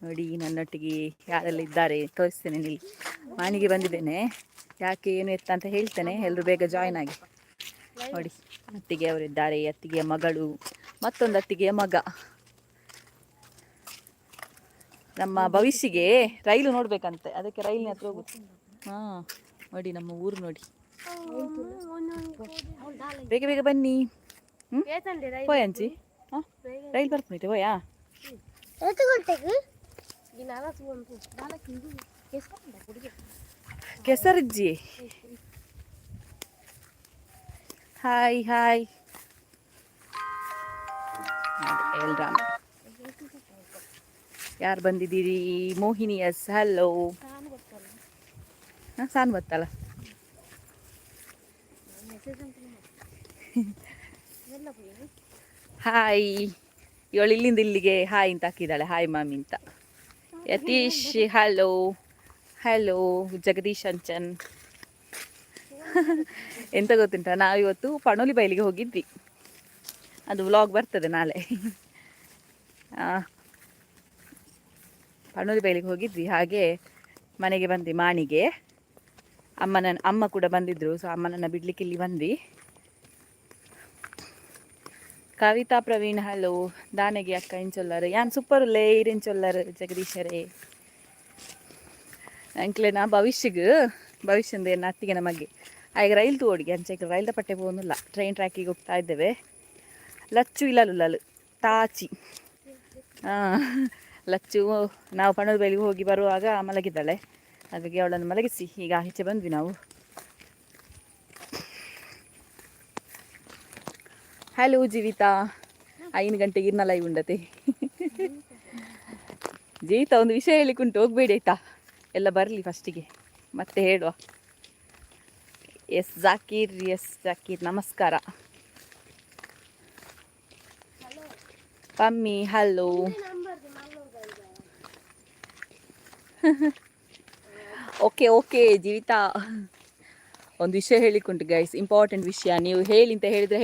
ನೋಡಿ ನನ್ನೊಟ್ಟಿಗೆ ಯಾರೆಲ್ಲ ಇದ್ದಾರೆ ತೋರಿಸ್ತೇನೆ. ಇಲ್ಲಿ ಮಾಣಿಗೆ ಬಂದಿದ್ದೇನೆ, ಯಾಕೆ ಏನು ಎತ್ತ ಅಂತ ಹೇಳ್ತೇನೆ, ಎಲ್ಲರೂ ಬೇಗ ಜಾಯ್ನ್ ಆಗಿ. ನೋಡಿ ಅತ್ತಿಗೆ ಅವರಿದ್ದಾರೆ, ಅತ್ತಿಗೆಯ ಮಗಳು, ಮತ್ತೊಂದು ಅತ್ತಿಗೆಯ ಮಗ. ನಮ್ಮ ಭವಿಷ್ಯಗೆ ರೈಲು ನೋಡ್ಬೇಕಂತೆ, ಅದಕ್ಕೆ ರೈಲಿನ ಹತ್ರ ಹೋಗುತ್ತೆ. ಹಾಂ ನೋಡಿ ನಮ್ಮ ಊರು ನೋಡಿ, ಬೇಗ ಬೇಗ ಬನ್ನಿ. ಹೋಯಂಚಿ ಹಾಂ ರೈಲು ಬರ್ತೀನಿ ಹೋಯಾ. ಕೆಸರಜ್ಜಿ ಹಾಯ್ ಹಾಯ್ ಎಲ್ರಾಮ್, ಯಾರು ಬಂದಿದ್ದೀರಿ? Mohini yes hello. ಹಾಂ ಸಾನ್ ಗೊತ್ತಲ್ಲ. ಹಾಯ್, ಇವಳು ಇಲ್ಲಿಂದ ಇಲ್ಲಿಗೆ ಹಾಯ್ ಅಂತ ಹಾಕಿದ್ದಾಳೆ, ಹಾಯ್ ಮಾಮಿ ಅಂತ. Yatish hello hello. ಜಗದೀಶ್ ಅಂಚನ್. ಎಂತ ಗೊತ್ತುಂಟ, ನಾವಿವತ್ತು ಪಣೋಲಿ ಬೈಲಿಗೆ ಹೋಗಿದ್ವಿ, ಅದು ವ್ಲಾಗ್ ಬರ್ತದೆ ನಾಳೆ. ಪಣೋಲಿ ಬೈಲಿಗೆ ಹೋಗಿದ್ವಿ, ಹಾಗೆ ಮನೆಗೆ ಬಂದ್ವಿ. ಮಾಣಿಗೆ ಅಮ್ಮ ಕೂಡ ಬಂದಿದ್ರು, ಸೊ ಅಮ್ಮನನ್ನು ಬಿಡ್ಲಿಕ್ಕೆ ಇಲ್ಲಿ ಬಂದ್ವಿ. ಕವಿತಾ ಪ್ರವೀಣ್ ಹಲೋ. ದಾನೆಗೆ ಅಕ್ಕ ಇಂಚೊಲ್ಲರು ಯಾನ್ ಸೂಪರ್ ಉಲ್ಲೇ ಇರೆಂಚೊಲ್ಲರು ಜಗದೀಶರೇ. ಅಂಕ್ಲೆನಾ ಭವಿಷ್ಯಂದು ಏನು ಅತ್ತಿಗೆ ನಮಗೆ ಈಗ ರೈಲ್ ತೋಡಿಗೆ ಅಂಚೆ ರೈಲ್ದ ಪಟ್ಟೆ പോകുന്നിಲ್ಲ, ಟ್ರೈನ್ ಟ್ರ್ಯಾಕಿಗೆ ಹೋಗ್ತಾ ಇದ್ದೇವೆ. ಲಚ್ಚು ಇಲ್ಲಲು ತಾಚಿ. ಹಾಂ ಲಚ್ಚು ನಾವು ಪಣದ ಬೈಲಿಗೆ ಹೋಗಿ ಬರುವಾಗ ಮಲಗಿದ್ದಾಳೆ, ಹಾಗಾಗಿ ಅವಳನ್ನು ಮಲಗಿಸಿ ಈಗ ಆಚೆ ಬಂದ್ವಿ ನಾವು. ಹಲೋ ಜೀವಿತಾ, 5 ಗಂಟೆಗೆ ಇರ್ನ ಲೈವ್ ಉಂಡತೆ. ಜೀವಿತಾ ಒಂದು ವಿಷಯ ಹೇಳಿಕುಂಟು, ಹೋಗ್ಬೇಡಿ ಆಯ್ತಾ, ಎಲ್ಲ ಬರಲಿ ಫಸ್ಟಿಗೆ ಮತ್ತೆ ಹೇಳುವ. ಎಸ್ ಜಾಕೀರ್ ನಮಸ್ಕಾರ. ಪಮ್ಮಿ ಹಲೋ. ಓಕೆ ಜೀವಿತಾ, ಒಂದು ವಿಷಯ ಹೇಳಿಕುಂಟು ಗೈಸ್, ಇಂಪಾರ್ಟೆಂಟ್ ವಿಷಯ. ನೀವು ಹೇಳಿ ಅಂತ ಹೇಳಿದರೆ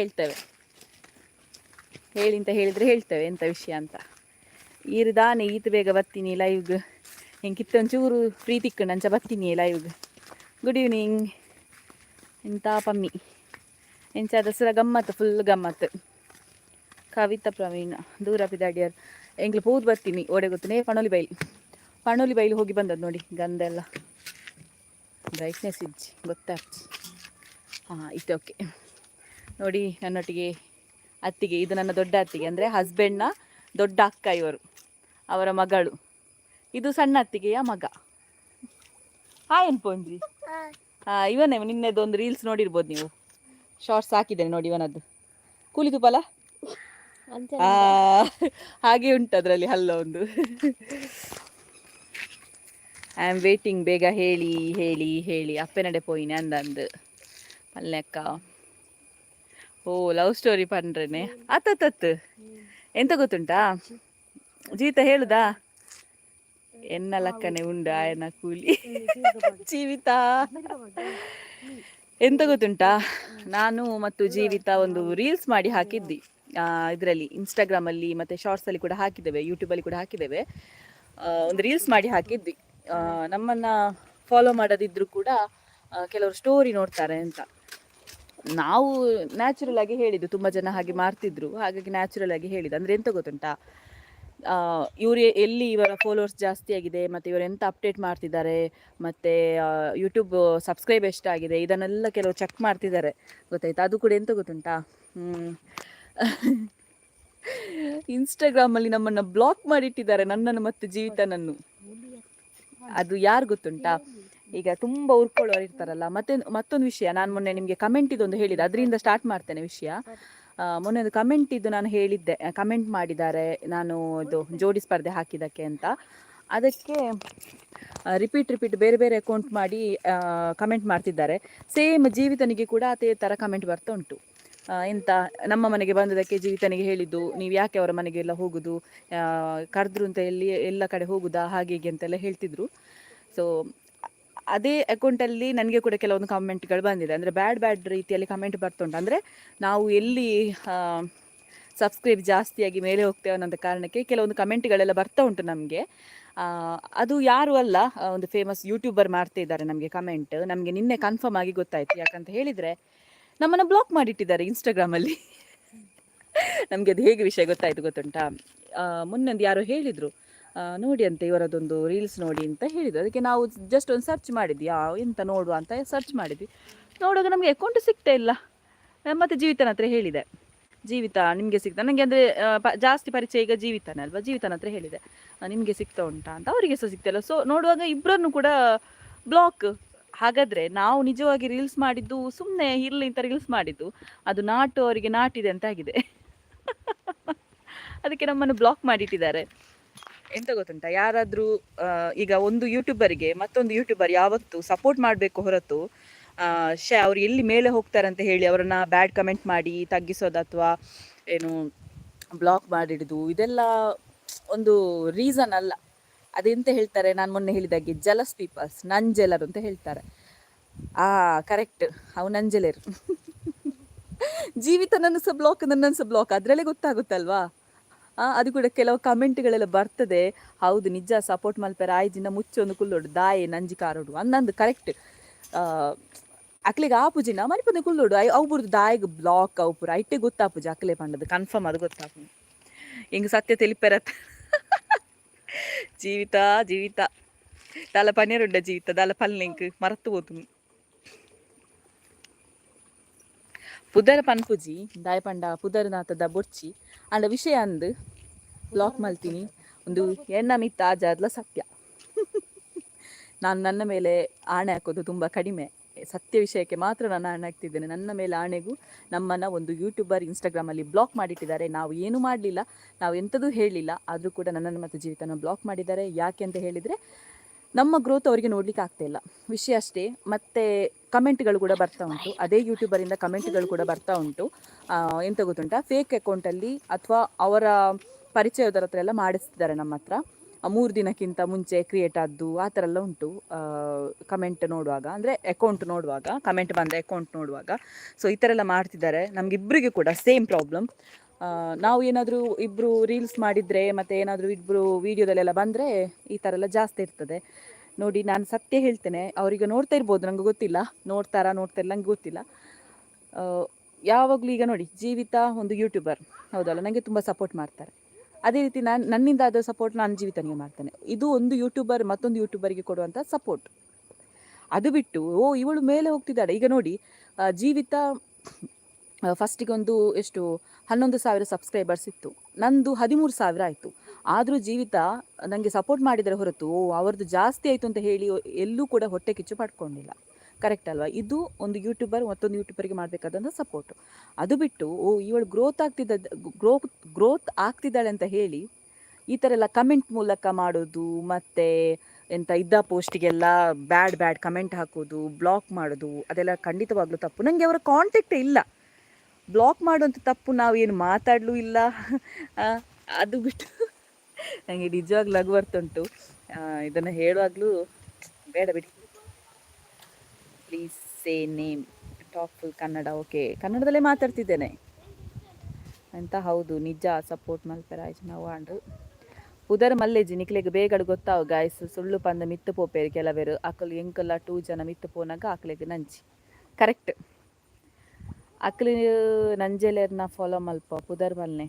ಹೇಳ್ತೇವೆ, ಎಂಥ ವಿಷಯ ಅಂತ. ಈರ್ದಾನೆ ಈತ ಬೇಗ ಬರ್ತೀನಿ ಲೈವ್ಗೆ, ಹೆಂಗಿತ್ತು ಒಂಚೂರು ಪ್ರೀತಿಕ್ಕು ನಂಚ ಬರ್ತೀನಿ ಲೈವ್ಗೆ. Good evening. ಎಂಥ ಪಮ್ಮಿ ಎಂಚ ದಸರಾ ಗಮ್ಮತ್ತು, ಫುಲ್ ಗಮ್ಮತ್ತು. ಕವಿತಾ ಪ್ರವೀಣ್ ದೂರ ಪಿದಾಡಿಯರ್ ಎಂಗ್ಲು ಪೂದ್ ಬರ್ತೀನಿ ಓಡೆ ಗೊತ್ತನೇ. ಪಣೋಲಿ ಬೈಲಿ ಹೋಗಿ ಬಂದದ್ದು ನೋಡಿ, ಗಂಧ ಎಲ್ಲ ಬ್ರೈಟ್ನೆಸ್ ಇಜ್ಜಿ ಗೊತ್ತಾಗ್ತಿ. ಹಾಂ ಇತ್ತು ಓಕೆ. ನೋಡಿ ನನ್ನೊಟ್ಟಿಗೆ ಅತ್ತಿಗೆ, ಇದು ನನ್ನ ದೊಡ್ಡ ಅತ್ತಿಗೆ, ಅಂದರೆ ಹಸ್ಬೆಂಡ್ನ ದೊಡ್ಡ ಅಕ್ಕ, ಅವರ ಮಗಳು. ಇದು ಸಣ್ಣ ಅತ್ತಿಗೆಯ ಮಗ. ಹಾಯ್ ಪೊಂಜಿ. ಇವನೇ ನಿನ್ನೆದೊಂದು ರೀಲ್ಸ್ ನೋಡಿರ್ಬೋದು ನೀವು, ಶಾರ್ಟ್ಸ್ ಹಾಕಿದ್ದೇನೆ ನೋಡಿ ಇವನದ್ದು. ಕೂಲಿ ತುಪ್ಪಲ ಹಾಗೆ ಉಂಟು ಅದರಲ್ಲಿ ಹಲ್ಲ ಒಂದು. ಐ ಆಮ್ ವೇಟಿಂಗ್, ಬೇಗ ಹೇಳಿ ಅಪ್ಪೆನಡೆ ಪೋಯಿನಿ ಅಂದಂದು ಅಲ್ಲಕ್ಕ. ಓ ಲವ್ ಸ್ಟೋರಿ ಪಂಡ್ರೇನೆ ಅತ್ತತ್ತು. ಎಂತ ಗೊತ್ತುಂಟಾ ಜೀವಿತ ಹೇಳುದಾ, ಎನ್ನ ಲಕ್ಕನೆ ಉಂಡ ಆಯನ ಕೂಲಿ. ಜೀವಿತ ಎಂತ ಗೊತ್ತುಂಟಾ, ನಾನು ಮತ್ತು ಜೀವಿತ ಒಂದು ರೀಲ್ಸ್ ಮಾಡಿ ಹಾಕಿದ್ವಿ ಇದರಲ್ಲಿ, ಇನ್ಸ್ಟಾಗ್ರಾಮಲ್ಲಿ ಮತ್ತು ಶಾರ್ಟ್ಸಲ್ಲಿ ಕೂಡ ಹಾಕಿದ್ದೇವೆ, ಯೂಟ್ಯೂಬಲ್ಲಿ ಕೂಡ ಹಾಕಿದ್ದೇವೆ. ಒಂದು ರೀಲ್ಸ್ ಮಾಡಿ ಹಾಕಿದ್ವಿ. ನಮ್ಮನ್ನು ಫಾಲೋ ಮಾಡೋದಿದ್ರು ಕೂಡ ಕೆಲವರು ಸ್ಟೋರಿ ನೋಡ್ತಾರೆ ಅಂತ. ನಾವು ನ್ಯಾಚುರಲ್ ಆಗಿ ಹೇಳಿದ್ದು, ತುಂಬ ಜನ ಹಾಗೆ ಮಾಡ್ತಿದ್ರು, ಹಾಗಾಗಿ ನ್ಯಾಚುರಲ್ ಆಗಿ ಹೇಳಿದ್ದು. ಅಂದರೆ ಎಂತ ಗೊತ್ತುಂಟಾ, ಇವರು ಎಲ್ಲಿ ಇವರ ಫಾಲೋವರ್ಸ್ ಜಾಸ್ತಿ ಆಗಿದೆ, ಮತ್ತು ಇವರು ಎಂತ ಅಪ್ಡೇಟ್ ಮಾಡ್ತಿದ್ದಾರೆ, ಮತ್ತು ಯೂಟ್ಯೂಬ್ ಸಬ್ಸ್ಕ್ರೈಬ್ ಎಷ್ಟಾಗಿದೆ, ಇದನ್ನೆಲ್ಲ ಕೆಲವು ಚೆಕ್ ಮಾಡ್ತಿದ್ದಾರೆ ಗೊತ್ತಾಯ್ತಾ. ಅದು ಕೂಡ ಎಂತ ಗೊತ್ತುಂಟಾ, ಇನ್ಸ್ಟಾಗ್ರಾಮಲ್ಲಿ ನಮ್ಮನ್ನು ಬ್ಲಾಕ್ ಮಾಡಿಟ್ಟಿದ್ದಾರೆ, ನನ್ನನ್ನು ಮತ್ತು ಜೀವಿತನನ್ನು. ಅದು ಯಾರು ಗೊತ್ತುಂಟಾ, ಈಗ ತುಂಬ ಉರ್ಕೊಳ್ಳೋರು ಇರ್ತಾರಲ್ಲ. ಮತ್ತೊಂದು ವಿಷಯ, ನಾನು ಮೊನ್ನೆ ನಿಮಗೆ ಕಮೆಂಟ್ ಇದೊಂದು ಹೇಳಿದೆ, ಅದರಿಂದ ಸ್ಟಾರ್ಟ್ ಮಾಡ್ತೇನೆ ವಿಷಯ. ಮೊನ್ನೆ ಒಂದು ಕಮೆಂಟ್ ಇದು ನಾನು ಹೇಳಿದ್ದೆ, ಕಮೆಂಟ್ ಮಾಡಿದ್ದಾರೆ ನಾನು ಇದು ಜೋಡಿ ಸ್ಪರ್ಧೆ ಹಾಕಿದ್ದಕ್ಕೆ ಅಂತ. ಅದಕ್ಕೆ ರಿಪೀಟ್ ಬೇರೆ ಬೇರೆ ಅಕೌಂಟ್ ಮಾಡಿ ಕಮೆಂಟ್ ಮಾಡ್ತಿದ್ದಾರೆ. ಸೇಮ್ ಜೀವಿತನಿಗೆ ಕೂಡ ಅದೇ ಥರ ಕಮೆಂಟ್ ಬರ್ತಾ ಉಂಟು. ಎಂತ ನಮ್ಮ ಮನೆಗೆ ಬಂದದಕ್ಕೆ ಜೀವಿತನಿಗೆ ಹೇಳಿದ್ದು, ನೀವು ಯಾಕೆ ಅವರ ಮನೆಗೆಲ್ಲ ಹೋಗೋದು, ಕರೆದ್ರು ಅಂತ ಎಲ್ಲ ಕಡೆ ಹೋಗುದಾ, ಹಾಗೆ ಹೀಗೆ ಅಂತೆಲ್ಲ ಹೇಳ್ತಿದ್ರು. ಸೊ ಅದೇ ಅಕೌಂಟಲ್ಲಿ ನನಗೆ ಕೂಡ ಕೆಲವೊಂದು ಕಮೆಂಟ್ಗಳು ಬಂದಿದೆ, ಅಂದರೆ ಬ್ಯಾಡ್ ರೀತಿಯಲ್ಲಿ ಕಮೆಂಟ್ ಬರ್ತುಂಟು. ಅಂದರೆ ನಾವು ಎಲ್ಲಿ ಸಬ್ಸ್ಕ್ರೈಬ್ ಜಾಸ್ತಿಯಾಗಿ ಮೇಲೆ ಹೋಗ್ತೇವೆ ಅನ್ನೋಂಥ ಕಾರಣಕ್ಕೆ ಕೆಲವೊಂದು ಕಮೆಂಟ್ಗಳೆಲ್ಲ ಬರ್ತಾ ಉಂಟು ನಮಗೆ. ಅದು ಯಾರು ಅಲ್ಲ, ಒಂದು ಫೇಮಸ್ ಯೂಟ್ಯೂಬರ್ ಮಾಡ್ತಾ ಇದ್ದಾರೆ ನಮಗೆ ಕಮೆಂಟ್. ನಮಗೆ ನಿನ್ನೆ ಕನ್ಫರ್ಮ್ ಆಗಿ ಗೊತ್ತಾಯ್ತು. ಯಾಕಂತ ಹೇಳಿದರೆ ನಮ್ಮನ್ನು ಬ್ಲಾಕ್ ಮಾಡಿಟ್ಟಿದ್ದಾರೆ ಇನ್ಸ್ಟಾಗ್ರಾಮಲ್ಲಿ. ನಮಗೆ ಅದು ಹೇಗೆ ವಿಷಯ ಗೊತ್ತಾಯಿತು ಗೊತ್ತುಂಟಾ? ಮೊನ್ನೊಂದು ಯಾರೋ ಹೇಳಿದರು, ನೋಡಿ ಅಂತ ಇವರದೊಂದು ರೀಲ್ಸ್ ನೋಡಿ ಅಂತ ಹೇಳಿದ್ರು. ಅದಕ್ಕೆ ನಾವು ಜಸ್ಟ್ ಒಂದು ಸರ್ಚ್ ಮಾಡಿದ್ವಿ, ಎಂತ ನೋಡುವ ಅಂತ ಸರ್ಚ್ ಮಾಡಿದ್ವಿ. ನೋಡುವಾಗ ನಮಗೆ ಅಕೌಂಟ್ ಸಿಗ್ತಾ ಇಲ್ಲ. ಮತ್ತು ಜೀವಿತನ ಹತ್ರ ಹೇಳಿದೆ, ಜೀವಿತ ನಿಮಗೆ ಸಿಗ್ತಾ, ನನಗೆ ಅಂದರೆ ಜಾಸ್ತಿ ಪರಿಚಯ ಈಗ ಜೀವಿತನೇ ಅಲ್ವಾ, ಜೀವಿತನ ಹತ್ರ ಹೇಳಿದೆ ನಿಮಗೆ ಸಿಗ್ತಾ ಉಂಟಾ ಅಂತ. ಅವರಿಗೆ ಸಹ ಸಿಗ್ತಾಯಿಲ್ಲ. ಸೊ ನೋಡುವಾಗ ಇಬ್ಬರನ್ನು ಕೂಡ ಬ್ಲಾಕ್. ಹಾಗಾದರೆ ನಾವು ನಿಜವಾಗಿ ರೀಲ್ಸ್ ಮಾಡಿದ್ದು ಸುಮ್ಮನೆ ಇರಲಿ ಅಂತ ರೀಲ್ಸ್ ಮಾಡಿದ್ದು, ಅದು ನಾಟು ಅವರಿಗೆ ನಾಟಿದೆ ಅಂತ ಆಗಿದೆ. ಅದಕ್ಕೆ ನಮ್ಮನ್ನು ಬ್ಲಾಕ್ ಮಾಡಿಟ್ಟಿದ್ದಾರೆ. ಎಂತ ಗೊತ್ತುಂಟಾ, ಯಾರಾದರೂ ಈಗ ಒಂದು ಯೂಟ್ಯೂಬರಿಗೆ ಮತ್ತೊಂದು ಯೂಟ್ಯೂಬರ್ ಯಾವತ್ತೂ ಸಪೋರ್ಟ್ ಮಾಡಬೇಕು ಹೊರತು ಅವ್ರು ಎಲ್ಲಿ ಮೇಲೆ ಹೋಗ್ತಾರೆ ಅಂತ ಹೇಳಿ ಅವರನ್ನು ಬ್ಯಾಡ್ ಕಮೆಂಟ್ ಮಾಡಿ ತಗ್ಗಿಸೋದು ಅಥವಾ ಏನು ಬ್ಲಾಕ್ ಮಾಡಿಡೋದು, ಇದೆಲ್ಲ ಒಂದು ರೀಸನ್ ಅಲ್ಲ. ಅದೆಂತ ಹೇಳ್ತಾರೆ, ನಾನು ಮೊನ್ನೆ ಹೇಳಿದಾಗೆ ಜಲಸ್ ಪೀಪಲ್ಸ್, ನಂಜೆಲರು ಅಂತ ಹೇಳ್ತಾರೆ. ಕರೆಕ್ಟ್, ಅವು ನಂಜೆಲರು. ಜೀವಿತ ನನ್ನ ಸಹ ಬ್ಲಾಕ್, ನನ್ನನ್ನು ಸಹ ಬ್ಲಾಕ್, ಅದರಲ್ಲೇ ಗೊತ್ತಾಗುತ್ತಲ್ವಾ. ಅದು ಕೂಡ ಕೆಲವು ಕಮೆಂಟ್ಗಳೆಲ್ಲ ಬರ್ತದೆ. ಹೌದು ನಿಜ, ಸಪೋರ್ಟ್ ಮಲ್ಪೆರ ಆಯ್ಜಿನ ಮುಚ್ಚೊಂದು ಕುಲ್ಲೋಡು ದಾಯೆ ನಂಜಿ ಕಾರೋಡು ಅನ್ನಂದು ಕರೆಕ್ಟ್. ಅಕ್ಲೆಗೆ ಆಪುಜಿನ ಮರಿಪಂದ ಕುಲ್ಲೋಡು ಅವು ಬುರ್ದು ದಾಯಿಗೆ ಬ್ಲಾಕ್ ಅವು ಪೂರ ಐಟೆ ಗೊತ್ತಾಪುಜಿ ಅಕ್ಲೆ ಪಂಡದು ಕನ್ಫರ್ಮ್ ಅದು ಗೊತ್ತಾಪು. ಹಿಂಗೆ ಸತ್ಯ ತಿಳಿಪೆರತ್. ಜೀವಿತ ಜೀವಿತ ದಾಲ ಪನ್ನೆರುಡ್ಡ ಜೀವಿತ ದಾಲ ಪಲ್ಲೆಂಕ್ ಮರತ್ತು ಹೋತು ಪುದರ ಪನ್ಪುಜಿ ದಾಯ ಪಂಡ ಪುದರ್ನಾಥದ ಬೊಚ್ಚಿ ಅಂಡ ವಿಷಯ ಅಂದು ಬ್ಲಾಕ್ ಮಲ್ತೀನಿ. ಒಂದು ಎಣ್ಣ ಮಿತ್ತ ಆಜಾದ್ಲ ಸತ್ಯ. ನಾನು ನನ್ನ ಮೇಲೆ ಆಣೆ ಹಾಕೋದು ತುಂಬ ಕಡಿಮೆ. ಸತ್ಯ ವಿಷಯಕ್ಕೆ ಮಾತ್ರ ನಾನು ಆಣೆ ಹಾಕ್ತಿದ್ದೇನೆ. ನನ್ನ ಮೇಲೆ ಆಣೆಗೂ ನಮ್ಮನ್ನು ಒಂದು ಯೂಟ್ಯೂಬರ್ ಇನ್ಸ್ಟಾಗ್ರಾಮಲ್ಲಿ ಬ್ಲಾಕ್ ಮಾಡಿಟ್ಟಿದ್ದಾರೆ. ನಾವು ಏನೂ ಮಾಡಲಿಲ್ಲ, ನಾವು ಎಂಥದೂ ಹೇಳಲಿಲ್ಲ, ಆದರೂ ಕೂಡ ನನ್ನನ್ನು ಮತ್ತು ಜೀವಿತನ ಬ್ಲಾಕ್ ಮಾಡಿದ್ದಾರೆ. ಯಾಕೆ ಅಂತ ಹೇಳಿದರೆ ನಮ್ಮ ಗ್ರೋತ್ ಅವರಿಗೆ ನೋಡಲಿಕ್ಕೆ ಆಗ್ತಾಯಿಲ್ಲ, ವಿಷಯ ಅಷ್ಟೇ. ಮತ್ತು ಕಮೆಂಟ್ಗಳು ಕೂಡ ಬರ್ತಾ ಉಂಟು, ಅದೇ ಯೂಟ್ಯೂಬರಿಂದ ಕಮೆಂಟ್ಗಳು ಕೂಡ ಬರ್ತಾ ಉಂಟು. ಎಂತ ಗೊತ್ತುಂಟಾ, ಫೇಕ್ ಅಕೌಂಟಲ್ಲಿ ಅಥವಾ ಅವರ ಪರಿಚಯದವ್ರ ಹತ್ರ ಎಲ್ಲ ಮಾಡಿಸ್ತಿದ್ದಾರೆ ನಮ್ಮ ಹತ್ರ. 3 ದಿನಕ್ಕಿಂತ ಮುಂಚೆ ಕ್ರಿಯೇಟ್ ಆದ್ದು ಆ ಥರ ಎಲ್ಲ ಉಂಟು ಕಮೆಂಟ್ ನೋಡುವಾಗ, ಅಂದರೆ ಅಕೌಂಟ್ ನೋಡುವಾಗ, ಕಮೆಂಟ್ ಬಂದ ಅಕೌಂಟ್ ನೋಡುವಾಗ. ಸೊ ಈ ಥರ ಎಲ್ಲ ಮಾಡ್ತಿದ್ದಾರೆ. ನಮಗಿಬ್ಬರಿಗೂ ಕೂಡ ಸೇಮ್ ಪ್ರಾಬ್ಲಮ್. ನಾವು ಏನಾದರೂ ಇಬ್ಬರು ರೀಲ್ಸ್ ಮಾಡಿದರೆ ಮತ್ತು ಏನಾದರೂ ಇಬ್ಬರು ವೀಡಿಯೋದಲ್ಲೆಲ್ಲ ಬಂದರೆ ಈ ಥರ ಎಲ್ಲ ಜಾಸ್ತಿ ಇರ್ತದೆ. ನೋಡಿ, ನಾನು ಸತ್ಯ ಹೇಳ್ತೇನೆ, ಅವರಿಗೆ ನೋಡ್ತಾ ಇರ್ಬೋದು, ನನಗೆ ಗೊತ್ತಿಲ್ಲ, ನೋಡ್ತಾ ಇಲ್ಲ ನಂಗೆ ಗೊತ್ತಿಲ್ಲ. ಯಾವಾಗಲೂ ಈಗ ನೋಡಿ, ಜೀವಿತ ಒಂದು ಯೂಟ್ಯೂಬರ್ ಹೌದಲ್ಲ, ನನಗೆ ತುಂಬ ಸಪೋರ್ಟ್ ಮಾಡ್ತಾರೆ. ಅದೇ ರೀತಿ ನನ್ನಿಂದ ಆದ ಸಪೋರ್ಟ್ ನಾನು ಜೀವಿತನಿಗೆ ಮಾಡ್ತೇನೆ. ಇದು ಒಂದು ಯೂಟ್ಯೂಬರ್ ಮತ್ತೊಂದು ಯೂಟ್ಯೂಬರಿಗೆ ಕೊಡುವಂಥ ಸಪೋರ್ಟ್. ಅದು ಬಿಟ್ಟು ಇವಳು ಮೇಲೆ ಹೋಗ್ತಿದ್ದಾಳೆ. ಈಗ ನೋಡಿ, ಜೀವಿತ ಫಸ್ಟಿಗೆ ಒಂದು ಎಷ್ಟು 11,000 ಸಬ್ಸ್ಕ್ರೈಬರ್ಸ್ ಇತ್ತು, ನಂದು 13,000 ಆಯಿತು. ಆದರೂ ಜೀವಿತ ನನಗೆ ಸಪೋರ್ಟ್ ಮಾಡಿದರೆ ಹೊರತು ಅವ್ರದ್ದು ಜಾಸ್ತಿ ಆಯಿತು ಅಂತ ಹೇಳಿ ಎಲ್ಲೂ ಕೂಡ ಹೊಟ್ಟೆ ಕಿಚ್ಚು ಪಡ್ಕೊಂಡಿಲ್ಲ. ಕರೆಕ್ಟ್ ಅಲ್ವಾ? ಇದು ಒಂದು ಯೂಟ್ಯೂಬರ್ ಮತ್ತೊಂದು ಯೂಟ್ಯೂಬರಿಗೆ ಮಾಡಬೇಕಾದಂಥ ಸಪೋರ್ಟು. ಅದು ಬಿಟ್ಟು ಇವಳು ಗ್ರೋತ್ ಆಗ್ತಿದ್ದಾಳೆ ಅಂತ ಹೇಳಿ ಈ ಥರ ಎಲ್ಲ ಕಮೆಂಟ್ ಮೂಲಕ ಮಾಡೋದು, ಮತ್ತು ಎಂಥ ಇದ್ದ ಪೋಸ್ಟಿಗೆಲ್ಲ ಬ್ಯಾಡ್ ಕಮೆಂಟ್ ಹಾಕೋದು, ಬ್ಲಾಕ್ ಮಾಡೋದು, ಅದೆಲ್ಲ ಖಂಡಿತವಾಗ್ಲೂ ತಪ್ಪು. ನನಗೆ ಅವರ ಕಾಂಟ್ಯಾಕ್ಟೇ ಇಲ್ಲ. ಬ್ಲಾಕ್ ಮಾಡುವಂಥ ತಪ್ಪು ನಾವೇನು ಮಾತಾಡಲೂ ಇಲ್ಲ. ಅದು ಬಿಟ್ಟು ನನಗೆ ನಿಜವಾಗ್ಲೂ ನಗು ಬರ್ತುಂಟು ಇದನ್ನು ಹೇಳುವಾಗಲೂ. ಬೇಡ ಬಿಡಿ, please say name, talk full Kannada. Okay, ಕನ್ನಡದಲ್ಲೇ ಮಾತಾಡ್ತಿದ್ದೇನೆ ಅಂತ. ಹೌದು ನಿಜ, ಸಪೋರ್ಟ್ ಮಲ್ಪೆರಾಯ್ತು ನಾವು ಆಂಡ್ರು ಉದರ ಮಲ್ಲೇಜಿ ನಿಕ್ಲೆಗೆ ಬೇಗಡು ಗೊತ್ತಾವು ಗಾಯ್ಸ್. ಸುಳ್ಳು ಪಂದ ಮಿತ್ತು ಪೋಪೇರು ಕೆಲವೇರು ಅಕ್ಕಲು ಎಂಕಲ್ಲ 2 ಜನ ಮಿತ್ತು ಪೋನಾಗ ಅಕ್ಲೆಗೆ ನಂಜಿ. ಕರೆಕ್ಟ್, ಅಕ್ಲು ನಂಜೆಲೇರ್ನ ಫಾಲೋ ಮಲ್ಪ ಪುದರ್ ಮಲ್ನೆ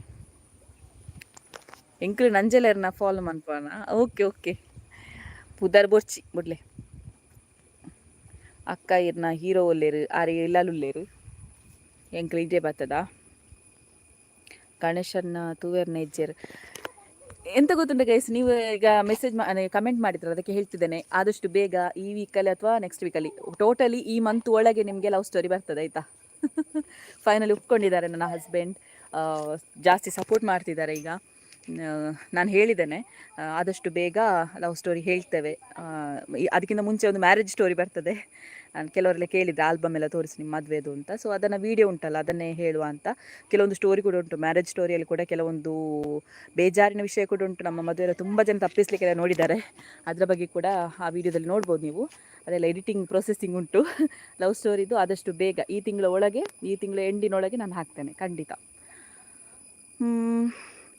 ಎಂಕ್ಲು ನಂಜೆಲೇರ್ನ ಫಾಲೋ ಮಲ್ಪನ. ಓಕೆ ಪುದರ್ ಬೊರ್ಚಿ ಬುಡ್ಲೆ ಅಕ್ಕ ಇರ್ನ ಹೀರೋ ಒಲ್ಲೇರು ಆರಿ ಇಲ್ಲಲುಲ್ಲೇರು ಎಂಕ್ಲು ಇದೇ ಬರ್ತದ. ಗಣೇಶನ್ನ ತೂವೇರ್ನ ಹೆಜ್ಜೆರು. ಎಂತ ಗೊತ್ತುಂಟ ಗೈಸ್, ನೀವು ಈಗ ಮೆಸೇಜ್ ಕಮೆಂಟ್ ಮಾಡಿದ್ರೆ ಅದಕ್ಕೆ ಹೇಳ್ತಿದ್ದೇನೆ, ಆದಷ್ಟು ಬೇಗ ಈ ವೀಕಲ್ಲಿ ಅಥವಾ ನೆಕ್ಸ್ಟ್ ವೀಕಲ್ಲಿ, ಟೋಟಲಿ ಈ ಮಂತ್ ಒಳಗೆ ನಿಮಗೆ ಲವ್ ಸ್ಟೋರಿ ಬರ್ತದೆ ಆಯಿತಾ. ಫೈನಲಿ ಒಪ್ಕೊಂಡಿದ್ದಾರೆ ನನ್ನ ಹಸ್ಬೆಂಡ್, ಜಾಸ್ತಿ ಸಪೋರ್ಟ್ ಮಾಡ್ತಿದ್ದಾರೆ. ಈಗ ನಾನು ಹೇಳಿದ್ದೇನೆ ಆದಷ್ಟು ಬೇಗ ಲವ್ ಸ್ಟೋರಿ ಹೇಳ್ತೇವೆ. ಅದಕ್ಕಿಂತ ಮುಂಚೆ ಒಂದು ಮ್ಯಾರೇಜ್ ಸ್ಟೋರಿ ಬರ್ತದೆ. ನಾನು ಕೆಲವರೆಲ್ಲ ಕೇಳಿದ್ದೆ ಆಲ್ಬಮ್ ಎಲ್ಲ ತೋರಿಸಿ ನಿಮ್ಮ ಮದುವೆದು ಅಂತ. ಸೊ ಅದನ್ನು ವೀಡಿಯೋ ಉಂಟಲ್ಲ ಅದನ್ನೇ ಹೇಳುವ ಅಂತ. ಕೆಲವೊಂದು ಸ್ಟೋರಿ ಕೂಡ ಉಂಟು, ಮ್ಯಾರೇಜ್ ಸ್ಟೋರಿಯಲ್ಲಿ ಕೂಡ ಕೆಲವೊಂದು ಬೇಜಾರಿನ ವಿಷಯ ಕೂಡ ಉಂಟು. ನಮ್ಮ ಮದುವೆಯಲ್ಲಿ ತುಂಬ ಜನ ತಪ್ಪಿಸ್ಲಿಕ್ಕೆಲ್ಲ ನೋಡಿದ್ದಾರೆ, ಅದರ ಬಗ್ಗೆ ಕೂಡ ಆ ವಿಡಿಯೋದಲ್ಲಿ ನೋಡ್ಬೋದು ನೀವು. ಅದೆಲ್ಲ ಎಡಿಟಿಂಗ್ ಪ್ರೊಸೆಸಿಂಗ್ ಉಂಟು ಲವ್ ಸ್ಟೋರಿದು. ಆದಷ್ಟು ಬೇಗ ಈ ತಿಂಗಳ ಎಂಡಿನೊಳಗೆ ನಾನು ಹಾಕ್ತೇನೆ ಖಂಡಿತ.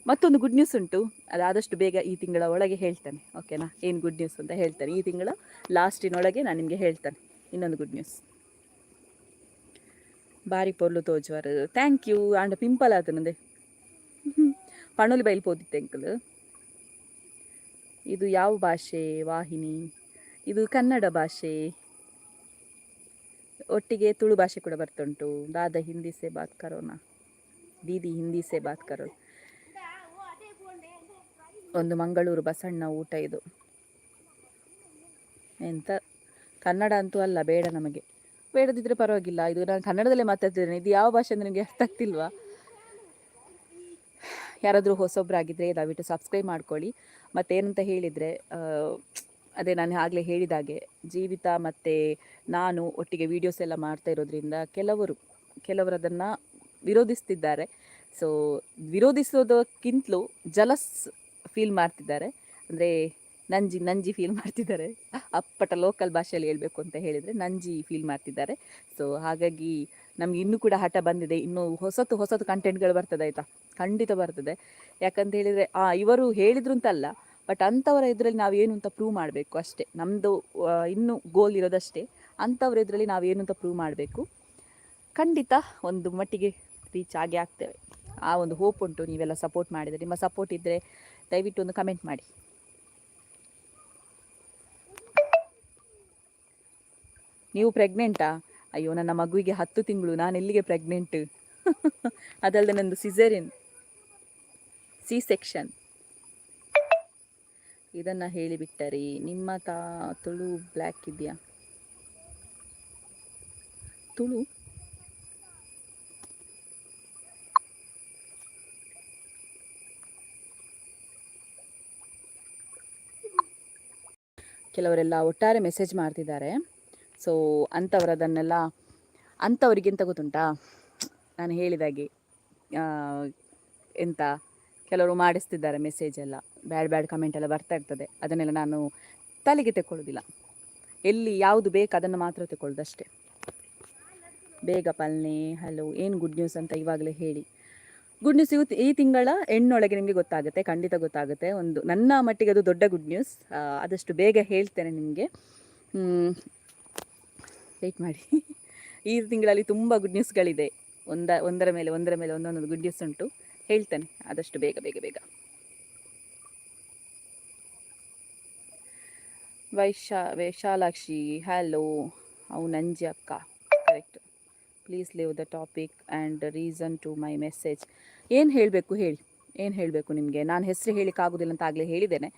ಮತ್ತೊಂದು ಗುಡ್ ನ್ಯೂಸ್ ಉಂಟು, ಅದಾದಷ್ಟು ಬೇಗ ಈ ತಿಂಗಳ ಒಳಗೆ ಹೇಳ್ತಾನೆ, ಓಕೆನಾ? ಏನು ಗುಡ್ ನ್ಯೂಸ್ ಅಂತ ಹೇಳ್ತಾನೆ, ಈ ತಿಂಗಳ ಲಾಸ್ಟಿನೊಳಗೆ ನಾನು ನಿಮಗೆ ಹೇಳ್ತಾನೆ ಇನ್ನೊಂದು ಗುಡ್ ನ್ಯೂಸ್. ಬಾರಿ ಪೊರ್ಲು ತೋಜುವಾರು, ಥ್ಯಾಂಕ್ ಯು. ಆಂಡ ಪಿಂಪಲ್ ಆತನಂದೆ ಪಣೋಲಿ ಬೈಲ್ ಪೋದಿತ್ತೆ ಅಂಕಲ್. ಇದು ಯಾವ ಭಾಷೆ ವಾಹಿನಿ? ಇದು ಕನ್ನಡ ಭಾಷೆ, ಒಟ್ಟಿಗೆ ತುಳು ಭಾಷೆ ಕೂಡ ಬರ್ತುಂಟು. ದಾದಾ ಹಿಂದಿ ಸೇ ಬಾತ್ ಕರೋನಾ, ದೀದಿ ಹಿಂದಿ ಸೇ ಬಾತ್ ಕರೋ. ಒಂದು ಮಂಗಳೂರು ಬಸಣ್ಣ ಊಟ ಇದು. ಎಂತ ಕನ್ನಡ ಅಂತೂ ಅಲ್ಲ, ಬೇಡ ನಮಗೆ. ಬೇಡದಿದ್ರೆ ಪರವಾಗಿಲ್ಲ, ಇದು ನಾನು ಕನ್ನಡದಲ್ಲೇ ಮಾತಾಡ್ತಿದ್ದೇನೆ. ಇದು ಯಾವ ಭಾಷೆ ಅಂದರೆ ನಿಮಗೆ ಅರ್ಥ ಆಗ್ತಿಲ್ವಾ? ಯಾರಾದರೂ ಹೊಸೊಬ್ಬರಾಗಿದ್ದರೆ ದಯವಿಟ್ಟು ಸಬ್ಸ್ಕ್ರೈಬ್ ಮಾಡ್ಕೊಳ್ಳಿ. ಮತ್ತೇನಂತ ಹೇಳಿದರೆ, ಅದೇ ನಾನು ಆಗಲೇ ಹೇಳಿದಾಗೆ ಜೀವಿತ ಮತ್ತು ನಾನು ಒಟ್ಟಿಗೆ ವೀಡಿಯೋಸ್ ಎಲ್ಲ ಮಾಡ್ತಾ ಇರೋದ್ರಿಂದ ಕೆಲವರು ಅದನ್ನು ವಿರೋಧಿಸ್ತಿದ್ದಾರೆ. ಸೊ ವಿರೋಧಿಸೋದಕ್ಕಿಂತಲೂ ಜಲಸ್ ಫೀಲ್ ಮಾಡ್ತಿದ್ದಾರೆ, ಅಂದರೆ ನಂಜಿ ಫೀಲ್ ಮಾಡ್ತಿದ್ದಾರೆ. ಅಪ್ಪಟ ಲೋಕಲ್ ಭಾಷೆಯಲ್ಲಿ ಹೇಳಬೇಕು ಅಂತ ಹೇಳಿದರೆ ನಂಜಿ ಫೀಲ್ ಮಾಡ್ತಿದ್ದಾರೆ. ಸೊ ಹಾಗಾಗಿ ನಮ್ಗೆ ಇನ್ನೂ ಕೂಡ ಹಠ ಬಂದಿದೆ, ಇನ್ನೂ ಹೊಸತು ಕಂಟೆಂಟ್ಗಳು ಬರ್ತದೆ, ಆಯಿತಾ? ಖಂಡಿತ ಬರ್ತದೆ. ಯಾಕಂತ ಹೇಳಿದರೆ ಇವರು ಹೇಳಿದ್ರು ಅಂತಲ್ಲ, ಬಟ್ ಅಂಥವರ ಇದರಲ್ಲಿ ನಾವೇನು ಅಂತ ಪ್ರೂವ್ ಮಾಡಬೇಕು ಅಷ್ಟೇ. ನಮ್ಮದು ಇನ್ನೂ ಗೋಲ್ ಇರೋದಷ್ಟೇ, ಅಂಥವ್ರ ಇದರಲ್ಲಿ ನಾವೇನು ಅಂತ ಪ್ರೂವ್ ಮಾಡಬೇಕು. ಖಂಡಿತ ಒಂದು ಮಟ್ಟಿಗೆ ರೀಚ್ ಆಗೇ ಆಗ್ತೇವೆ, ಆ ಒಂದು ಹೋಪ್ ಉಂಟು. ನೀವೆಲ್ಲ ಸಪೋರ್ಟ್ ಮಾಡಿದರೆ, ನಿಮ್ಮ ಸಪೋರ್ಟ್ ಇದ್ದರೆ ದಯವಿಟ್ಟು ಒಂದು ಕಮೆಂಟ್ ಮಾಡಿ. ನೀವು ಪ್ರೆಗ್ನೆಂಟಾ? ಅಯ್ಯೋ, ನನ್ನ ಮಗುವಿಗೆ 10 ತಿಂಗಳು, ನಾನು ಎಲ್ಲಿಗೆ ಪ್ರೆಗ್ನೆಂಟ್? ಅದಲ್ಲದೆ ನಂದು ಸಿಸೇರಿಯನ್, ಸಿ ಸೆಕ್ಷನ್. ಇದನ್ನು ಹೇಳಿಬಿಟ್ಟರಿ. ನಿಮ್ಮ ತುಳು ಬ್ಲ್ಯಾಕ್ ಇದೆಯಾ? ತುಳು ಕೆಲವರೆಲ್ಲ ಒಟ್ಟಾರೆ ಮೆಸೇಜ್ ಮಾಡ್ತಿದ್ದಾರೆ. ಸೊ ಅಂಥವ್ರಿಗೆಂತ ಗೊತ್ತುಂಟಾ, ನಾನು ಹೇಳಿದಾಗೆ ಎಂತ ಕೆಲವರು ಮಾಡಿಸ್ತಿದ್ದಾರೆ ಮೆಸೇಜ್ ಎಲ್ಲ, ಬ್ಯಾಡ್ ಕಮೆಂಟ್ ಎಲ್ಲ ಬರ್ತಾ ಇರ್ತದೆ. ಅದನ್ನೆಲ್ಲ ನಾನು ತಲೆಗೆ ತೆಕ್ಕೊಳ್ಳೋದಿಲ್ಲ. ಎಲ್ಲಿ ಯಾವುದು ಬೇಕು ಅದನ್ನು ಮಾತ್ರ ತೆಕ್ಕೊಳ್ಳೋದು ಅಷ್ಟೇ. ಬೇಗ ಪಲ್ನೆ ಹಲೋ, ಏನು ಗುಡ್ ನ್ಯೂಸ್ ಅಂತ ಇವಾಗಲೇ ಹೇಳಿ. ಗುಡ್ ನ್ಯೂಸ್ ಈ ತಿಂಗಳ ಹೆಣ್ಣೊಳಗೆ ನಿಮಗೆ ಗೊತ್ತಾಗುತ್ತೆ, ಖಂಡಿತ ಗೊತ್ತಾಗುತ್ತೆ. ಒಂದು ನನ್ನ ಮಟ್ಟಿಗೆ ಅದು ದೊಡ್ಡ ಗುಡ್ ನ್ಯೂಸ್. ಆದಷ್ಟು ಬೇಗ ಹೇಳ್ತೇನೆ ನಿಮಗೆ, ವೆಯ್ಟ್ ಮಾಡಿ. ಈ ತಿಂಗಳಲ್ಲಿ ತುಂಬ ಗುಡ್ ನ್ಯೂಸ್ಗಳಿದೆ, ಒಂದರ ಮೇಲೆ ಒಂದೊಂದು ಗುಡ್ ನ್ಯೂಸ್ ಉಂಟು, ಹೇಳ್ತೇನೆ ಆದಷ್ಟು ಬೇಗ. ವೈಶಾಲಾಕ್ಷಿ ಹಲೋ, ಅವು ನಂಜಿ ಅಕ್ಕ, correct. Please leave the topic and reason to my message. ಏನು ಹೇಳಬೇಕು ಹೇಳಿ, ಏನು ಹೇಳಬೇಕು ನಿಮಗೆ? ನಾನು ಹೆಸರು ಹೇಳಿಕ್ಕಾಗೋದಿಲ್ಲ ಅಂತ ಆಗಲೇ ಹೇಳಿದ್ದೇನೆ.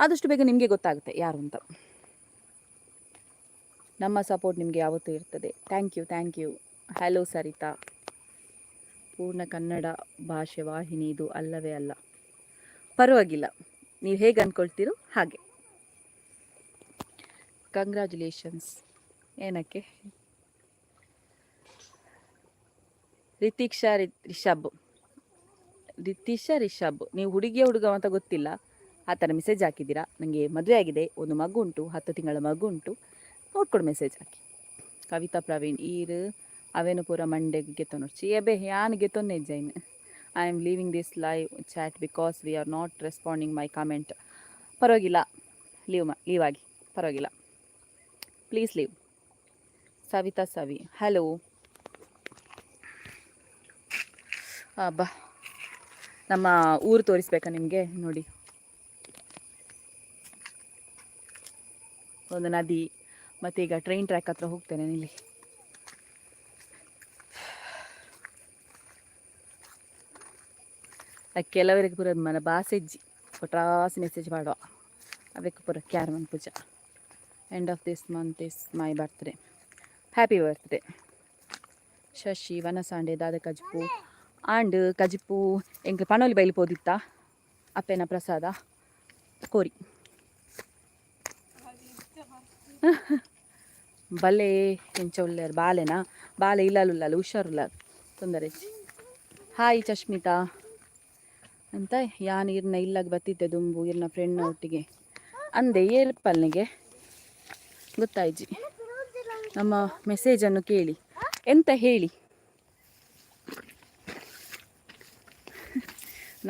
ಆದಷ್ಟು ಬೇಗ ನಿಮಗೆ ಗೊತ್ತಾಗುತ್ತೆ ಯಾರು ಅಂತ. ನಮ್ಮ ಸಪೋರ್ಟ್ ನಿಮಗೆ ಯಾವತ್ತೂ ಇರ್ತದೆ. Thank you. ಹಲೋ ಸರಿತಾ. ಪೂರ್ಣ ಕನ್ನಡ ಭಾಷೆ ವಾಹಿನಿ ಇದು ಅಲ್ಲವೇ ಅಲ್ಲ? ಪರವಾಗಿಲ್ಲ, ನೀವು ಹೇಗೆ ಅಂದ್ಕೊಳ್ತೀರೋ ಹಾಗೆ. ಕಂಗ್ರ್ಯಾಚುಲೇಷನ್ಸ್. ಏನಕ್ಕೆ? ರಿತೀಶಾ ರಿಷಬ್, ನೀವು ಹುಡುಗ ಅಂತ ಗೊತ್ತಿಲ್ಲ, ಆ ಥರ ಮೆಸೇಜ್ ಹಾಕಿದ್ದೀರಾ. ನನಗೆ ಮದುವೆ ಆಗಿದೆ, ಒಂದು ಮಗು ಉಂಟು, 10 ತಿಂಗಳ ಮಗು ಉಂಟು, ನೋಡ್ಕೊಂಡು ಮೆಸೇಜ್ ಹಾಕಿ. ಕವಿತಾ ಪ್ರವೀಣ್ ಈರು ಅವೇನು ಪೂರ ಮಂಡೆಗೆ ಗೆತ್ತೊನೊಡ್ಚಿ ಎಬೆ ಯಾನ್ ಗೆತ್ತೊನ್ನೆ Jain. I am leaving this live chat because we are not responding my comment. ಪರವಾಗಿಲ್ಲ, ಲೀವ್ ಆಗಿ, ಪರವಾಗಿಲ್ಲ, please leave. Savitha Savi hello. ಬಾ, ನಮ್ಮ ಊರು ತೋರಿಸ್ಬೇಕಾ ನಿಮಗೆ? ನೋಡಿ, ಒಂದು ನದಿ, ಮತ್ತು ಈಗ ಟ್ರೈನ್ ಟ್ರ್ಯಾಕ್ ಹತ್ರ ಹೋಗ್ತೇನೆ. ಇಲ್ಲಿ ಕೆಲವರಿಗೆ ಪೂರ ಮನ ಬಾಸೆಜ್ಜಿ ಒಟ್ರಾಸಿ ಮೆಸೇಜ್ ಮಾಡುವ ಅವಕ್ಕೆ ಪೂರ ಕ್ಯಾರಮನ್ Pooja. End of this month is my birthday. Happy birthday. Shashi ವನಸಾಂಡೆ ದಾದ ಕಜಿಪು ಆಂಡ್ ಕಜಿಪು ಎಂಕ್ ಪಣೋಲಿ ಬೈಲಿ ಪೋದಿತ್ತ ಅಪ್ಪೆನ ಪ್ರಸಾದ ಕೋರಿ ಬಲ್ಲೆ ಎಂಚ ಉಳ್ಳಾರು ಬಾಲೆನಾ? ಬಾಲೆ ಇಲ್ಲಲ್ಲ, ಹುಷಾರುಲ್ಲ, ತೊಂದರೆ. ಹಾಯ್ ಚಶ್ಮಿತಾ ಅಂತ ಯಾನ್ ಇರ್ನ ಇಲ್ಲಾಗ ಬತ್ತಿದ್ದೆ ದುಂಬು ಇರ್ನ ಫ್ರೆಂಡ್ನ ಒಟ್ಟಿಗೆ ಅಂದೆ ಏರ್ಪಲ್ನಿಗೆ ಗೊತ್ತಾಯ್ಜಿ. ನಮ್ಮ ಮೆಸೇಜನ್ನು ಕೇಳಿ ಎಂತ ಹೇಳಿ.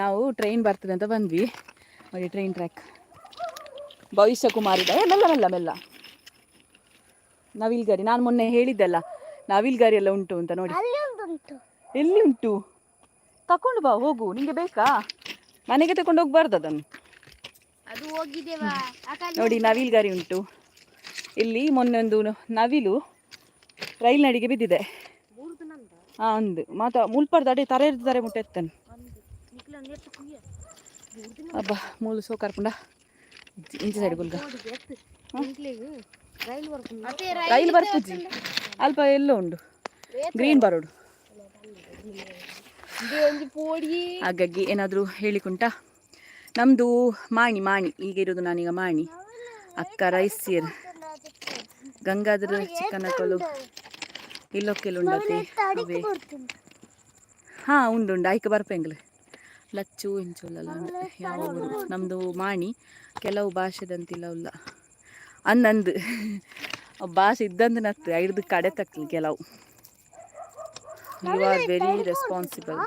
ನಾವು ಟ್ರೈನ್ ಬರ್ತದೆ ಅಂತ ಬಂದ್ವಿ. ನೋಡಿ ಟ್ರೈನ್ ಟ್ರ್ಯಾಕ್. ಭವಿಷ್ಯ ಕುಮಾರಿದ ಮೆಲ್ಲ ಮೆಲ್ಲ ಮೆಲ್ಲ. ನವಿಲ್ ಗರಿ ನಾನು ಮೊನ್ನೆ ಹೇಳಿದ್ದೆಲ್ಲ, ನವಿಲ್ ಗರಿ ಎಲ್ಲ ಉಂಟು ಅಂತ. ನೋಡಿ ಎಲ್ಲಿ ಉಂಟು, ತಕೊಂಡು ಬಾ, ಹೋಗು. ನಿಂಗೆ ಬೇಕಾ? ಮನೆಗೆ ತಕೊಂಡು ಹೋಗ್ಬಾರ್ದು ಅದನ್ನು. ನೋಡಿ ನವಿಲ್ ಗರಿ ಉಂಟು ಇಲ್ಲಿ. ಮೊನ್ನೆ ಒಂದು ನವಿಲು ರೈಲ್ ನಡಿಗೆ ಬಿದ್ದಿದೆ. ಒಂದು ಮಾತ ಮುಲ್ಪಡ್ದು ಅಡೆ ತರ ಇರ್ತಾರೆ ಮುಟ್ಟೆ ಎತ್ತನು ಅಬ್ಬ ಮೂಲು ಸೋ ಕರ್ಕೊಂಡ ಇಂಚೆ ಸೈಡ್ ಗುಲ್ಗ ರೈಲ್ ಬರ್ಪುಜಿ ಅಲ್ಪ ಎಲ್ಲೋ ಉಂಡು ಗ್ರೀನ್ ಬರೋಡು. ಹಾಗಾಗಿ ಏನಾದರೂ ಹೇಳಿಕುಂಟ. ನಮ್ಮದು ಮಾಣಿ ಮಾಣಿ ಈಗ ಇರೋದು ನಾನೀಗ ಮಾಣಿ. ಅಕ್ಕ ರೈಸ್ ಸೀರ್ ಗಂಗಾಧರ ಚಿಕನ್ ಹಾಕಲು ಇಲ್ಲೊಕ್ಕೆಲ್ಲ ಉಂಡತಿ ಅವೇ. ಹಾಂ ಉಂಡು ಆಯ್ಕೆ ಬರ್ಪೆಂಗ್ಲು ಲಚ್ಚು ಇಂಚುಲ್ಲಲ್ಲ ಯಾವ ಊರು ನಮ್ಮದು ಮಾಣಿ. ಕೆಲವು ಭಾಷೆದಂತಿಲ್ಲ ಉಲ್ಲ ಅಂದಂದು ಭಾಷೆ ಇದ್ದಂದು ನತ್ತು ಐದು ಕಡೆ ತಕ್ಕಲಿ ಕೆಲವು. You are very responsible.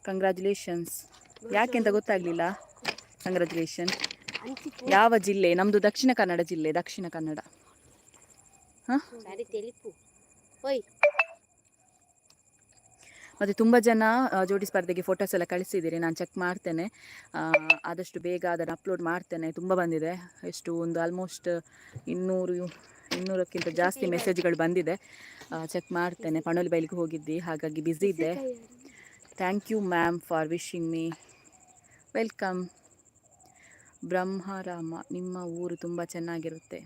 Congratulations. ಯಾಕೆಂತ ಗೊತ್ತಾಗಲಿಲ್ಲ. ಕಂಗ್ರ್ಯಾಚುಲೇಷನ್. ಯಾವ ಜಿಲ್ಲೆ? ನಮ್ಮದು ದಕ್ಷಿಣ ಕನ್ನಡ ಜಿಲ್ಲೆ, ದಕ್ಷಿಣ ಕನ್ನಡ. ಹಾಂ ಮತ್ತು ತುಂಬ ಜನ ಜೋಡಿ ಸ್ಪರ್ಧೆಗೆ ಫೋಟೋಸ್ ಎಲ್ಲ ಕಳಿಸಿದ್ದೀರಿ. ನಾನು ಚೆಕ್ ಮಾಡ್ತೇನೆ, ಆದಷ್ಟು ಬೇಗ ಅದನ್ನು ಅಪ್ಲೋಡ್ ಮಾಡ್ತೇನೆ. ತುಂಬ ಬಂದಿದೆ, ಎಷ್ಟು ಒಂದು ಆಲ್ಮೋಸ್ಟ್ 200ಕ್ಕಿಂತ ಜಾಸ್ತಿ ಮೆಸೇಜ್ಗಳು ಬಂದಿದೆ. ಚೆಕ್ ಮಾಡ್ತೇನೆ. ಪಣೋಲಿ ಬೈಲಿಗೆ ಹೋಗಿದ್ದಿ, ಹಾಗಾಗಿ ಬ್ಯುಸಿ ಇದ್ದೆ. Thank you ma'am for wishing me. Welcome. ಬ್ರಹ್ಮರಾಮ, ನಿಮ್ಮ ಊರು ತುಂಬ ಚೆನ್ನಾಗಿರುತ್ತೆ.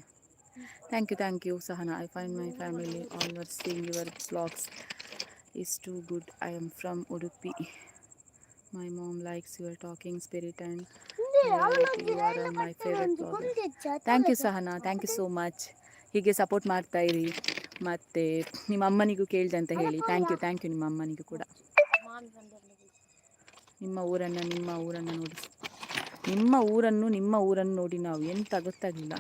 Thank you Sahana. I find my family always seeing your vlogs is too good. I am from Udupi. My mom likes your talking spirit and you are my favorite blogger. Thank you Sahana, thank you so much. ಹೀಗೆ support ಮಾಡ್ತಾ ಇರಿ. ಮತ್ತು ನಿಮ್ಮ ಅಮ್ಮನಿಗೂ ಕೇಳಿದೆ ಅಂತ ಹೇಳಿ. Thank you ನಿಮ್ಮ ಅಮ್ಮನಿಗೂ ಕೂಡ. ನಿಮ್ಮ ಊರನ್ನು ನೋಡಿ, ನಿಮ್ಮ ಊರನ್ನು ನೋಡಿ ನಾವು ಎಂತ ಗೊತ್ತಾಗಲಿಲ್ಲ.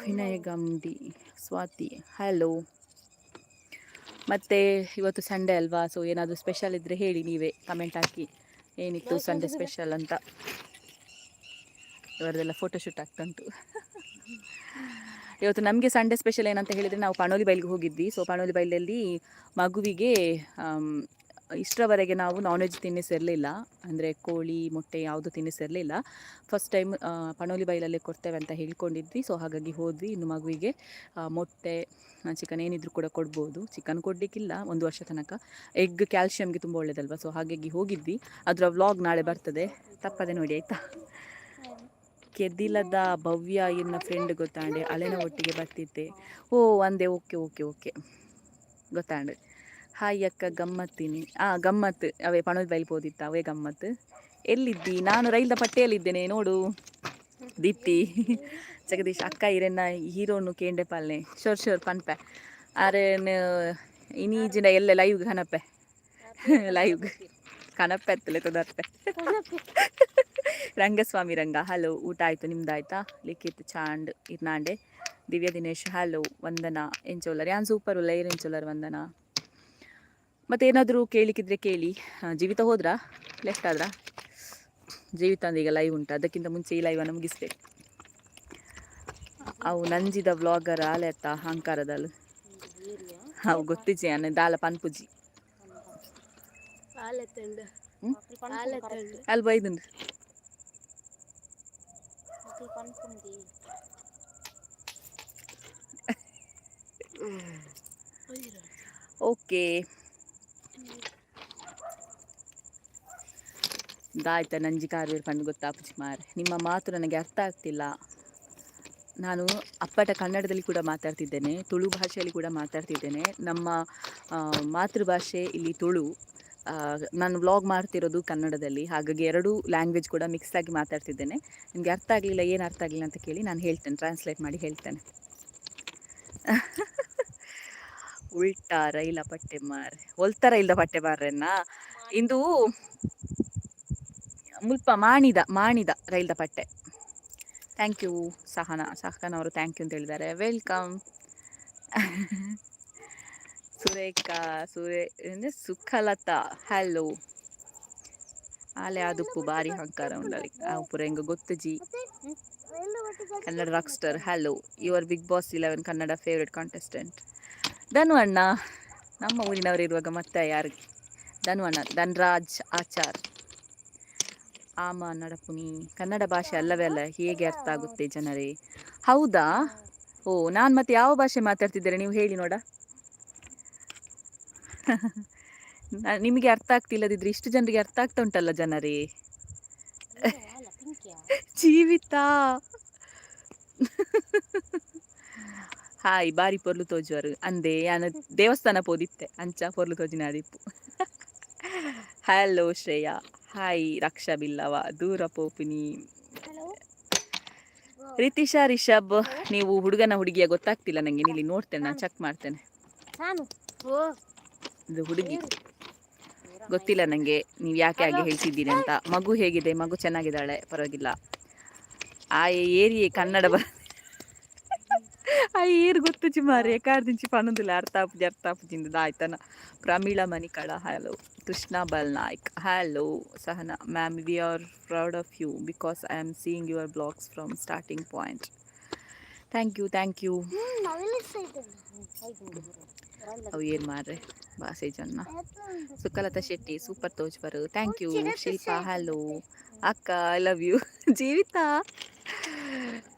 ವಿನಯ ಗಂಡಿ, ಸ್ವಾತಿ, ಹಲೋ. ಮತ್ತು ಇವತ್ತು ಸಂಡೇ ಅಲ್ವಾ, ಸೊ ಏನಾದರೂ ಸ್ಪೆಷಲ್ ಇದ್ದರೆ ಹೇಳಿ, ನೀವೇ ಕಮೆಂಟ್ ಹಾಕಿ ಏನಿತ್ತು ಸಂಡೇ ಸ್ಪೆಷಲ್ ಅಂತ. ಇವರದೆಲ್ಲ ಫೋಟೋಶೂಟ್ ಆಗ್ತಂತು. ಇವತ್ತು ನಮಗೆ ಸಂಡೇ ಸ್ಪೆಷಲ್ ಏನಂತ ಹೇಳಿದರೆ, ನಾವು ಪಣೋಲಿ ಬೈಲಿಗೆ ಹೋಗಿದ್ವಿ. ಸೊ ಪಣೋಲಿ ಬೈಲಲ್ಲಿ ಮಗುವಿಗೆ ಇಷ್ಟರವರೆಗೆ ನಾವು ನಾನ್ ವೆಜ್ ತಿನ್ನಿಸಿರಲಿಲ್ಲ, ಅಂದರೆ ಕೋಳಿ ಮೊಟ್ಟೆ ಯಾವುದು ತಿನ್ನಿಸಿರಲಿಲ್ಲ. ಫಸ್ಟ್ ಟೈಮ್ ಪಣೋಲಿ ಬೈಲಲ್ಲೇ ಕೊಡ್ತೇವೆ ಅಂತ ಹೇಳ್ಕೊಂಡಿದ್ವಿ. ಸೊ ಹಾಗಾಗಿ ಹೋದ್ವಿ. ಇನ್ನು ಮಗುವಿಗೆ ಮೊಟ್ಟೆ ಚಿಕನ್ ಏನಿದ್ರು ಕೂಡ ಕೊಡ್ಬೋದು. ಚಿಕನ್ ಕೊಡಲಿಕ್ಕಿಲ್ಲ 1 ವರ್ಷ ತನಕ. ಎಗ್ ಕ್ಯಾಲ್ಶಿಯಮ್ಗೆ ತುಂಬ ಒಳ್ಳೆಯದಲ್ವ, ಸೊ ಹಾಗಾಗಿ ಹೋಗಿದ್ವಿ. ಅದರ ವ್ಲಾಗ್ ನಾಳೆ ಬರ್ತದೆ, ತಪ್ಪದೆ ನೋಡಿ ಆಯಿತಾ. ಕೆದಿಲದ ಭವ್ಯ ಇನ್ನ ಫ್ರೆಂಡ್ ಗೊತ್ತಾಂಡೆ, ಅಲೆನ ಒಟ್ಟಿಗೆ ಬರ್ತಿದ್ದೆ. ಓ ಒಂದೇ, ಓಕೆ ಗೊತ್ತಾಂಡೆ. ಹಾಯ್ ಅಕ್ಕ, ಗಮ್ಮತ್ತೀನಿ. ಗಮ್ಮತ್ತು ಅವೇ ಪಣೋಲಿ ಬೈಲ್ ಹೋದಿತ್ತ, ಅವೇ ಗಮ್ಮತ್ತು. ಎಲ್ಲಿದ್ದಿ? ನಾನು ರೈಲ್ದ ಪಟ್ಟೆಯಲ್ಲಿದ್ದೇನೆ ನೋಡು. ದೀಪ್ತಿ, ಜಗದೀಶ್, ಅಕ್ಕ ಇರೆನ್ನ ಹೀರೋನು ಕೇಂಡೆ ಪಾಲ್ನೆ ಶೋರ್ ಪನ್ಪೆ ಅರೆನ್ ಇನೀಜಿನ ಎಲ್ಲ ಲೈವ್ ಕನಪೆ ಲೈವ್ ಕನಪೆ ಎತ್ತಲೆ ತೊದರ್ಪೆ. ರಂಗಸ್ವಾಮಿ ರಂಗ, ಹಲೋ. ಊಟ ಆಯಿತು, ನಿಮ್ದಾಯ್ತಾ? ಲಿಖಿತ್ ಚಾಂಡ್ ಇರ್ನಾಂಡೆ. ದಿವ್ಯ ದಿನೇಶ್, ಹಲೋ. ವಂದನಾ ಎಂಚೋಲರ್, ಯಾನ್ ಸೂಪರ್ ಉಲ್ಲ ಏರ್ ಎಂಚೋಲರ್ ವಂದನಾ. ಮತ್ತೇನಾದರೂ ಕೇಳಿಕ್ಕಿದ್ರೆ ಕೇಳಿ. ಜೀವಿತ ಹೋದ್ರಾ, ಲೆಫ್ಟ್ ಆದ್ರಾ? ಜೀವಿತ ಅಂದ್ರೆ ಈಗ ಲೈವ್ ಉಂಟು, ಅದಕ್ಕಿಂತ ಮುಂಚೆ ಈ ಲೈವನ್ನು ಮುಗಿಸ್ಬೇಕು. ಅವು ನಂಜಿದ ವ್ಲಾಗರ್ ಆಲೆತ್ತ ಅಹಂಕಾರದಲ್ಲಿ ಅವು ಗೊತ್ತಿಜಿ ಅನ್ನ ದಾಲ ಪನ್ಪುಜಿ ಅಲ್ಲಿ ಬೈದುಂಡು. ಓಕೆ, ದಾಯ್ತ ನಂಜಿ ಕಾರ್ವೇರ್ ಪಂಡು ಗೊತ್ತಾಪುಜಿ ಮಾರೆ. ನಿಮ್ಮ ಮಾತು ನನಗೆ ಅರ್ಥ ಆಗ್ತಿಲ್ಲ. ನಾನು ಅಪ್ಪಟ ಕನ್ನಡದಲ್ಲಿ ಕೂಡ ಮಾತಾಡ್ತಿದ್ದೇನೆ, ತುಳು ಭಾಷೆಯಲ್ಲಿ ಕೂಡ ಮಾತಾಡ್ತಿದ್ದೇನೆ. ನಮ್ಮ ಮಾತೃಭಾಷೆ ಇಲ್ಲಿ ತುಳು. ನಾನು ವ್ಲಾಗ್ ಮಾಡ್ತಿರೋದು ಕನ್ನಡದಲ್ಲಿ, ಹಾಗಾಗಿ 2 ಲ್ಯಾಂಗ್ವೇಜ್ ಕೂಡ ಮಿಕ್ಸ್ ಆಗಿ ಮಾತಾಡ್ತಿದ್ದೇನೆ. ನಿಮಗೆ ಅರ್ಥ ಆಗಲಿಲ್ಲ, ಏನು ಅರ್ಥ ಆಗಲಿಲ್ಲ ಅಂತ ಕೇಳಿ, ನಾನು ಹೇಳ್ತೇನೆ, ಟ್ರಾನ್ಸ್ಲೇಟ್ ಮಾಡಿ ಹೇಳ್ತೇನೆ. ಉಲ್ಟಾ ರೈಲ ಪಟ್ಟೆ ಮಾರೆ, ಒಲ್ತರ ಇಲ್ದ ಪಟ್ಟೆ ಮಾರ್ರೆನ್ನ ಇಂದು ಮುಲ್ಪ ಮಾಣಿದ ರೈಲ್ದ ಪಟ್ಟೆ. ಥ್ಯಾಂಕ್ ಯು ಸಹನಾ ಅವರು ಥ್ಯಾಂಕ್ ಯು ಅಂತ ಹೇಳಿದ್ದಾರೆ. ವೆಲ್ಕಮ್. ಸುರೇಖಾ ಸುಖಲತಾ ಹಲೋ ಆಲೆ ಆದುಪ್ಪು ಬಾರಿ ಹಂಕಾರ ಉಂಡಲಿ ಪುರ ಹೆಂಗ ಗೊತ್ತು ji Kannada rock star hello your big boss 11 Kannada favourite contestant Dhanu ಅಣ್ಣ ನಮ್ಮ ಊರಿನವರು ಇರುವಾಗ ಮತ್ತೆ ಯಾರು ಧನು ಅಣ್ಣ ಧನ್ರಾಜ್ ಆಚಾರ್ ಆಮ ನಡಪುನಿ ಕನ್ನಡ ಭಾಷೆ ಅಲ್ಲವೇ ಅಲ್ಲ ಹೇಗೆ ಅರ್ಥ ಆಗುತ್ತೆ ಜನರೇ ಹೌದಾ ಓ ನಾನು ಮತ್ತೆ ಯಾವ ಭಾಷೆ ಮಾತಾಡ್ತಿದ್ದೇನೆ ನೀವು ಹೇಳಿ ನೋಡ ನಿಮಗೆ ಅರ್ಥ ಆಗ್ತಿಲ್ಲದಿದ್ರೆ ಇಷ್ಟು ಜನರಿಗೆ ಅರ್ಥ ಆಗ್ತಾ ಉಂಟಲ್ಲ ಜನರೇ ಜೀವಿತ ಹಾಯ್ ಬಾರಿ ಪೊರ್ಲು ತೋಜುವರು ಅಂದೆ ಯಾನ ದೇವಸ್ಥಾನ ಪೋದಿತ್ತೆ ಅಂಚ ಪೊರ್ಲು ತೋಜಿನ ಆದಿಪ್ಪು ಹಲೋ ಶ್ರೇಯಾ ಹಾಯ್ ರಕ್ಷಾ ಬಿಲ್ಲವ ದೂರ ಪೋಪಿನಿ ರಿತಿಶಾ ರಿಷಬ್ ನೀವು ಹುಡುಗನ ಹುಡುಗಿಯ ಗೊತ್ತಾಗ್ತಿಲ್ಲ ನಂಗೆ ಇಲ್ಲಿ ನೋಡ್ತೇನೆ ನಾನು ಚೆಕ್ ಮಾಡ್ತೇನೆ ಇದು ಹುಡುಗಿ ಗೊತ್ತಿಲ್ಲ ನಂಗೆ ನೀವು ಯಾಕೆ ಹಾಗೆ ಹೇಳ್ತಿದ್ದೀನಿ ಅಂತ ಮಗು ಹೇಗಿದೆ ಮಗು ಚೆನ್ನಾಗಿದ್ದಾಳೆ ಪರವಾಗಿಲ್ಲ ಆ ಏರಿಯೇ ಕನ್ನಡ ಆ ಏರು ಗೊತ್ತು ಚಿಮಾರೆ ಕಾರ್ದಿಂಚಿ ಪನ್ನೊಂದಿಲ್ಲ ಅರ್ಥ ಆಯ್ತಾನ ಪ್ರಮೀಳಾ ಮಣಿಕಳ hello Krishna Balnaik hello Sahana ma'am we are proud of you because I am seeing your blogs from starting point thank you ಅವು ಏನು ಮಾರ್ರೆ ಬಾಸೆ ಜನ್ನ ಸುಖಲತಾ ಶೆಟ್ಟಿ ಸೂಪರ್ ತೋಜ್ಬರು ಥ್ಯಾಂಕ್ ಯು ಶಿಲ್ಪಾ ಹಲೋ ಅಕ್ಕ I love you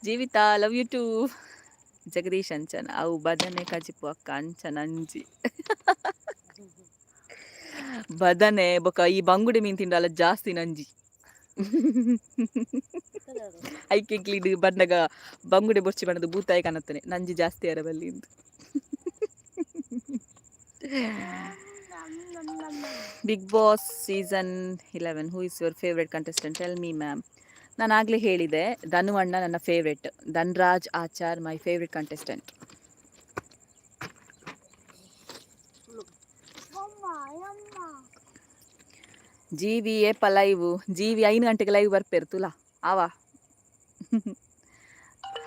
Jeevitha love you too Jagadish Anchan ಅವು ಬದನೆ ಕಜಿಪು ಅಕ್ಕ ಅಂಚನ್ ಅಂಜಿ ಬದನೆ ಬೊಕ ಈ ಬಂಗುಡೆ ಮೀನು ತಿಂಡಲ್ಲ ಜಾಸ್ತಿ ನಂಜಿ ಐಕ್ಲಿಡ್ ಬಂದಾಗ ಬಂಗುಡೆ ಬೊರ್ಚಿ ಬಣ್ಣದ ಬೂತಾಯಿ ಕಾಣುತ್ತಾನೆ ನಂಜಿ ಜಾಸ್ತಿ ಅರಬಲ್ಲಿ ಎಂದು big boss season 11 who is your favourite contestant tell me ma'am ನಾನು ಆಗಲೇ ಹೇಳಿದೆ ಧನು ಅಣ್ಣ ನನ್ನ favourite Dhanraj Achar my favourite contestant ಜೀವಿಯೇ ಲೈವ್ ಜೀವಿ 5 ಗಂಟೆಗೆ ಲೈವ್ ಬರ್ಪೇರು ತುಲಾ ಆವಾ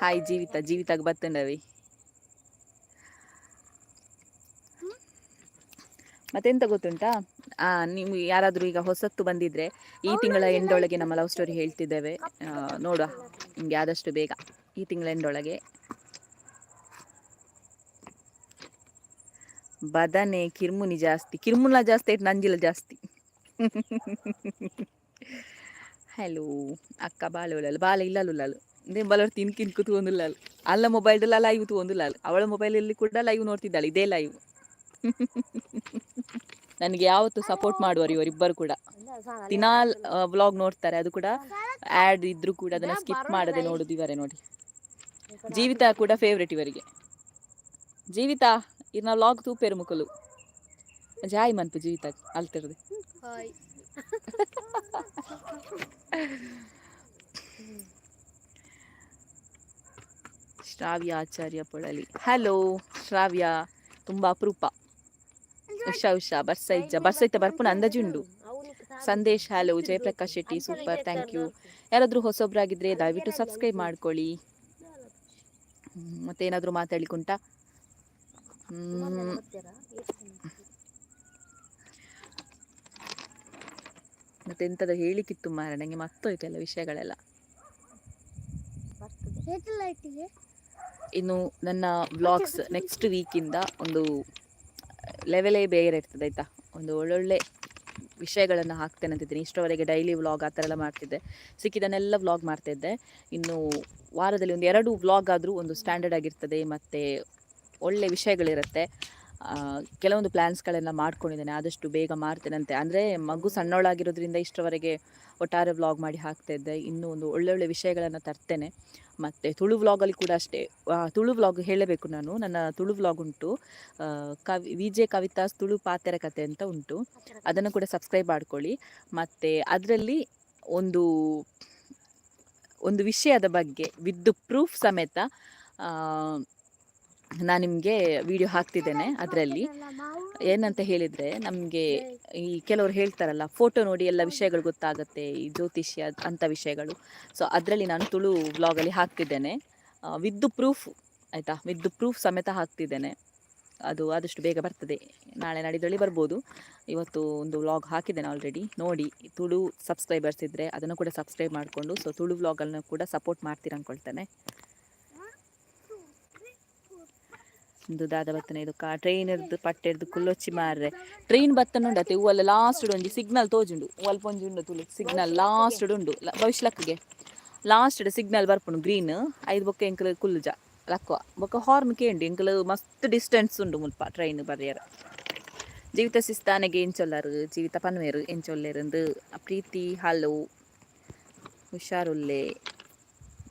ಹಾಯ್ ಜೀವಿತಾಗ ಬತ್ತಂಡವಿ ಮತ್ತೆಂತ ಗೊತ್ತುಂಟಾ ನೀವು ಯಾರಾದರೂ ಈಗ ಹೊಸತ್ತು ಬಂದಿದ್ರೆ ಈ ತಿಂಗಳ ಎಂಡೊಳಗೆ ನಮ್ಮ ಲವ್ ಸ್ಟೋರಿ ಹೇಳ್ತಿದ್ದೇವೆ ನೋಡುವ ನಿಮಗೆ ಆದಷ್ಟು ಬೇಗ ಈ ತಿಂಗಳ ಎಂಡೊಳಗೆ ಬದನೆ ಕಿರ್ಮುನಿ ಜಾಸ್ತಿ ಕಿರ್ಮುನ ಜಾಸ್ತಿ ಆಯ್ತು ನಂಜಿಲ ಜಾಸ್ತಿ ಹಲೋ ಅಕ್ಕ ಬಾಲೆ ಉಳ್ಳಲು ಬಾಲೆ ಇಲ್ಲಲ್ಲ ಬಲರ್ ತಿನ್ಕಿನ್ಕು ತೂಂದಿಲ್ಲ ಅಲ್ಲ ಮೊಬೈಲ್ದಲ್ಲ ಲೈವ್ ತೂಂದಿಲ್ಲ ಅವಳ ಮೊಬೈಲಲ್ಲಿ ಕೂಡ ಲೈವ್ ನೋಡ್ತಿದ್ದಾಳೆ ಇದೇ ಲೈವ್ ನನಗೆ ಯಾವತ್ತು ಸಪೋರ್ಟ್ ಮಾಡುವರು ಇವರಿಬ್ಬರು ಕೂಡ ದಿನಾಲ್ ವ್ಲಾಗ್ ನೋಡ್ತಾರೆ ಅದು ಕೂಡ ಆ್ಯಡ್ ಇದ್ರೂ ಕೂಡ ಅದನ್ನು ಸ್ಕಿಪ್ ಮಾಡದೆ ನೋಡೋದು ಇವರೇ ನೋಡಿ ಜೀವಿತ ಕೂಡ ಫೇವ್ರೆಟ್ ಇವರಿಗೆ ಜೀವಿತಾ ಇರ್ನ ವ್ಲಾಗ್ ತೂಪೇರು ಮುಕ್ಕಲು ಜಾಯ್ ಮನ್ಪು ಜೀವಿತ ಅಲ್ತಿರದೆ ಶ್ರಾವ್ಯ ಆಚಾರ್ಯ ಪೊಳಲಿ ಹಲೋ ಶ್ರಾವ್ಯ ತುಂಬ ಅಪರೂಪ ಉಷಾ ಬರ್ಸೈತ ಬರ್ಪುನ ಅಂದಾಜುಂಡು Sandesh hello Jayaprakash Shetty super thank you ಯಾರಾದರೂ ಹೊಸೊಬ್ರಾಗಿದ್ರೆ ದಯವಿಟ್ಟು ಸಬ್ಸ್ಕ್ರೈಬ್ ಮಾಡ್ಕೊಳ್ಳಿ ಮತ್ತೇನಾದರೂ ಮಾತಾಡ್ಲಿಕ್ಕುಂಟಾ ಮತ್ತೆಂಥದ್ದು ಹೇಳಿಕ್ಕಿತ್ತು ಮಾರ ನನಗೆ ಮರ್ತೋಯ್ತು ಎಲ್ಲ ವಿಷಯಗಳೆಲ್ಲ ಇನ್ನು ನನ್ನ ವ್ಲಾಗ್ಸ್ ನೆಕ್ಸ್ಟ್ ವೀಕಿಂದ ಒಂದು ಲೆವೆಲೇ ಬೇರೆ ಇರ್ತದೆ ಆಯಿತಾ ಒಂದು ಒಳ್ಳೊಳ್ಳೆ ವಿಷಯಗಳನ್ನು ಹಾಕ್ತೇನೆ ಅಂತಿದ್ದೀನಿ ಇಷ್ಟರವರೆಗೆ ಡೈಲಿ ವ್ಲಾಗ್ ಆ ಥರ ಎಲ್ಲ ಮಾಡ್ತಿದ್ದೆ ಸಿಕ್ಕಿದನ್ನೆಲ್ಲ ವ್ಲಾಗ್ ಮಾಡ್ತಿದ್ದೆ ಇನ್ನು ವಾರದಲ್ಲಿ ಒಂದು 2 ವ್ಲಾಗ್ ಆದರೂ ಒಂದು ಸ್ಟ್ಯಾಂಡರ್ಡ್ ಆಗಿರ್ತದೆ ಮತ್ತು ಒಳ್ಳೆ ವಿಷಯಗಳಿರುತ್ತೆ ಕೆಲವೊಂದು ಪ್ಲ್ಯಾನ್ಸ್ಗಳೆಲ್ಲ ಮಾಡ್ಕೊಂಡಿದ್ದೇನೆ ಆದಷ್ಟು ಬೇಗ ಮಾಡ್ತೇನಂತೆ ಅಂದರೆ ಮಗು ಸಣ್ಣವಳಾಗಿರೋದ್ರಿಂದ ಇಷ್ಟರವರೆಗೆ ಒಟ್ಟಾರೆ ವ್ಲಾಗ್ ಮಾಡಿ ಹಾಕ್ತಾಯಿದ್ದೆ ಇನ್ನೂ ಒಂದು ಒಳ್ಳೊಳ್ಳೆ ವಿಷಯಗಳನ್ನು ತರ್ತೇನೆ ಮತ್ತು ತುಳು ವ್ಲಾಗಲ್ಲಿ ಕೂಡ ಅಷ್ಟೇ ತುಳು ವ್ಲಾಗ್ ಹೇಳಬೇಕು ನಾನು ನನ್ನ ತುಳು ವ್ಲಾಗ್ ಉಂಟು ವಿಜೆ ಕವಿತಾಸ್ ತುಳು ಪಾತೆರ ಕತೆ ಅಂತ ಉಂಟು ಅದನ್ನು ಕೂಡ ಸಬ್ಸ್ಕ್ರೈಬ್ ಮಾಡ್ಕೊಳ್ಳಿ ಮತ್ತು ಅದರಲ್ಲಿ ಒಂದು ವಿಷಯದ ಬಗ್ಗೆ ವಿತ್ ಪ್ರೂಫ್ ಸಮೇತ ನಾನು ನಿಮಗೆ ವಿಡಿಯೋ ಹಾಕ್ತಿದ್ದೇನೆ ಅದರಲ್ಲಿ ಏನಂತ ಹೇಳಿದರೆ ನಮಗೆ ಈ ಕೆಲವರು ಹೇಳ್ತಾರಲ್ಲ ಫೋಟೋ ನೋಡಿ ಎಲ್ಲ ವಿಷಯಗಳು ಗೊತ್ತಾಗುತ್ತೆ ಈ ಜ್ಯೋತಿಷ್ಯ ಅಂಥ ವಿಷಯಗಳು ಸೊ ಅದರಲ್ಲಿ ನಾನು ತುಳು ವ್ಲಾಗಲ್ಲಿ ಹಾಕ್ತಿದ್ದೇನೆ ವಿತ್ ಪ್ರೂಫ್ ಆಯಿತಾ ವಿತ್ ಪ್ರೂಫ್ ಸಮೇತ ಹಾಕ್ತಿದ್ದೇನೆ ಅದು ಆದಷ್ಟು ಬೇಗ ಬರ್ತದೆ, ನಾಳೆ ನಾಡಿದ್ರಲ್ಲಿ ಬರ್ಬೋದು. ಇವತ್ತು ಒಂದು ವ್ಲಾಗ್ ಹಾಕಿದ್ದೇನೆ ಆಲ್ರೆಡಿ, ನೋಡಿ. ತುಳು ಸಬ್ಸ್ಕ್ರೈಬರ್ಸ್ ಇದ್ದರೆ ಅದನ್ನು ಕೂಡ ಸಬ್ಸ್ಕ್ರೈಬ್ ಮಾಡಿಕೊಂಡು ಸೊ ತುಳು ವ್ಲಾಗನ್ನು ಕೂಡ ಸಪೋರ್ಟ್ ಮಾಡ್ತೀರ ಅಂದ್ಕೊಳ್ತೇನೆ. ಒಂದು ದಾದ ಬತ್ತನೆ ಇದು ಟ್ರೈನ್ ಇರ್ದು ಪಟ್ಟೆರ್ದು ಕುಲ್ಲೊಚ್ಚಿ ಮಾರ್ರೆ ಟ್ರೈನ್ ಬತ್ತನ ಉಂಡತ್ತೆ ಹೂವಲ್ಲ ಲಾಸ್ಟ್ ಒಂಜಿ ಸಿಗ್ನಲ್ ತೋಜುಂಡು ಒಲ್ಪೊಂಜಿ ಉಂಡು ತುಳು ಸಿಗ್ನಲ್ ಲಾಸ್ಟ್ ಉಂಡು ಭವಿಷ್ಯಲಕ್ಗೆ ಲಾಸ್ಟ್ ಸಿಗ್ನಲ್ ಬರ್ಪುಂಡು ಗ್ರೀನ್ ಐದು ಬೊಕ್ಕ ಎಂಕಲ್ ಕುಲ್ಲುಜ ಲಕ್ವ ಬೊಕ್ಕ ಹಾರ್ನ್ ಕೇಂಡು ಎಂಕಲ್ ಮಸ್ತ್ ಡಿಸ್ಟೆನ್ಸ್ ಉಂಡು ಮುಲ್ಪ ಟ್ರೈನ್ ಬರ್ರಿಯರ. ಜೀವಿತ ಸಿಸ್ತಾನೆಗೆ ಎಂಚೊಲ್ಲರು ಜೀವಿತ ಪನ್ವೇರು ಎಂಚೊಲ್ಲೆರಂದು ಪ್ರೀತಿ ಹಲೋ, ಹುಷಾರುಲ್ಲೆ,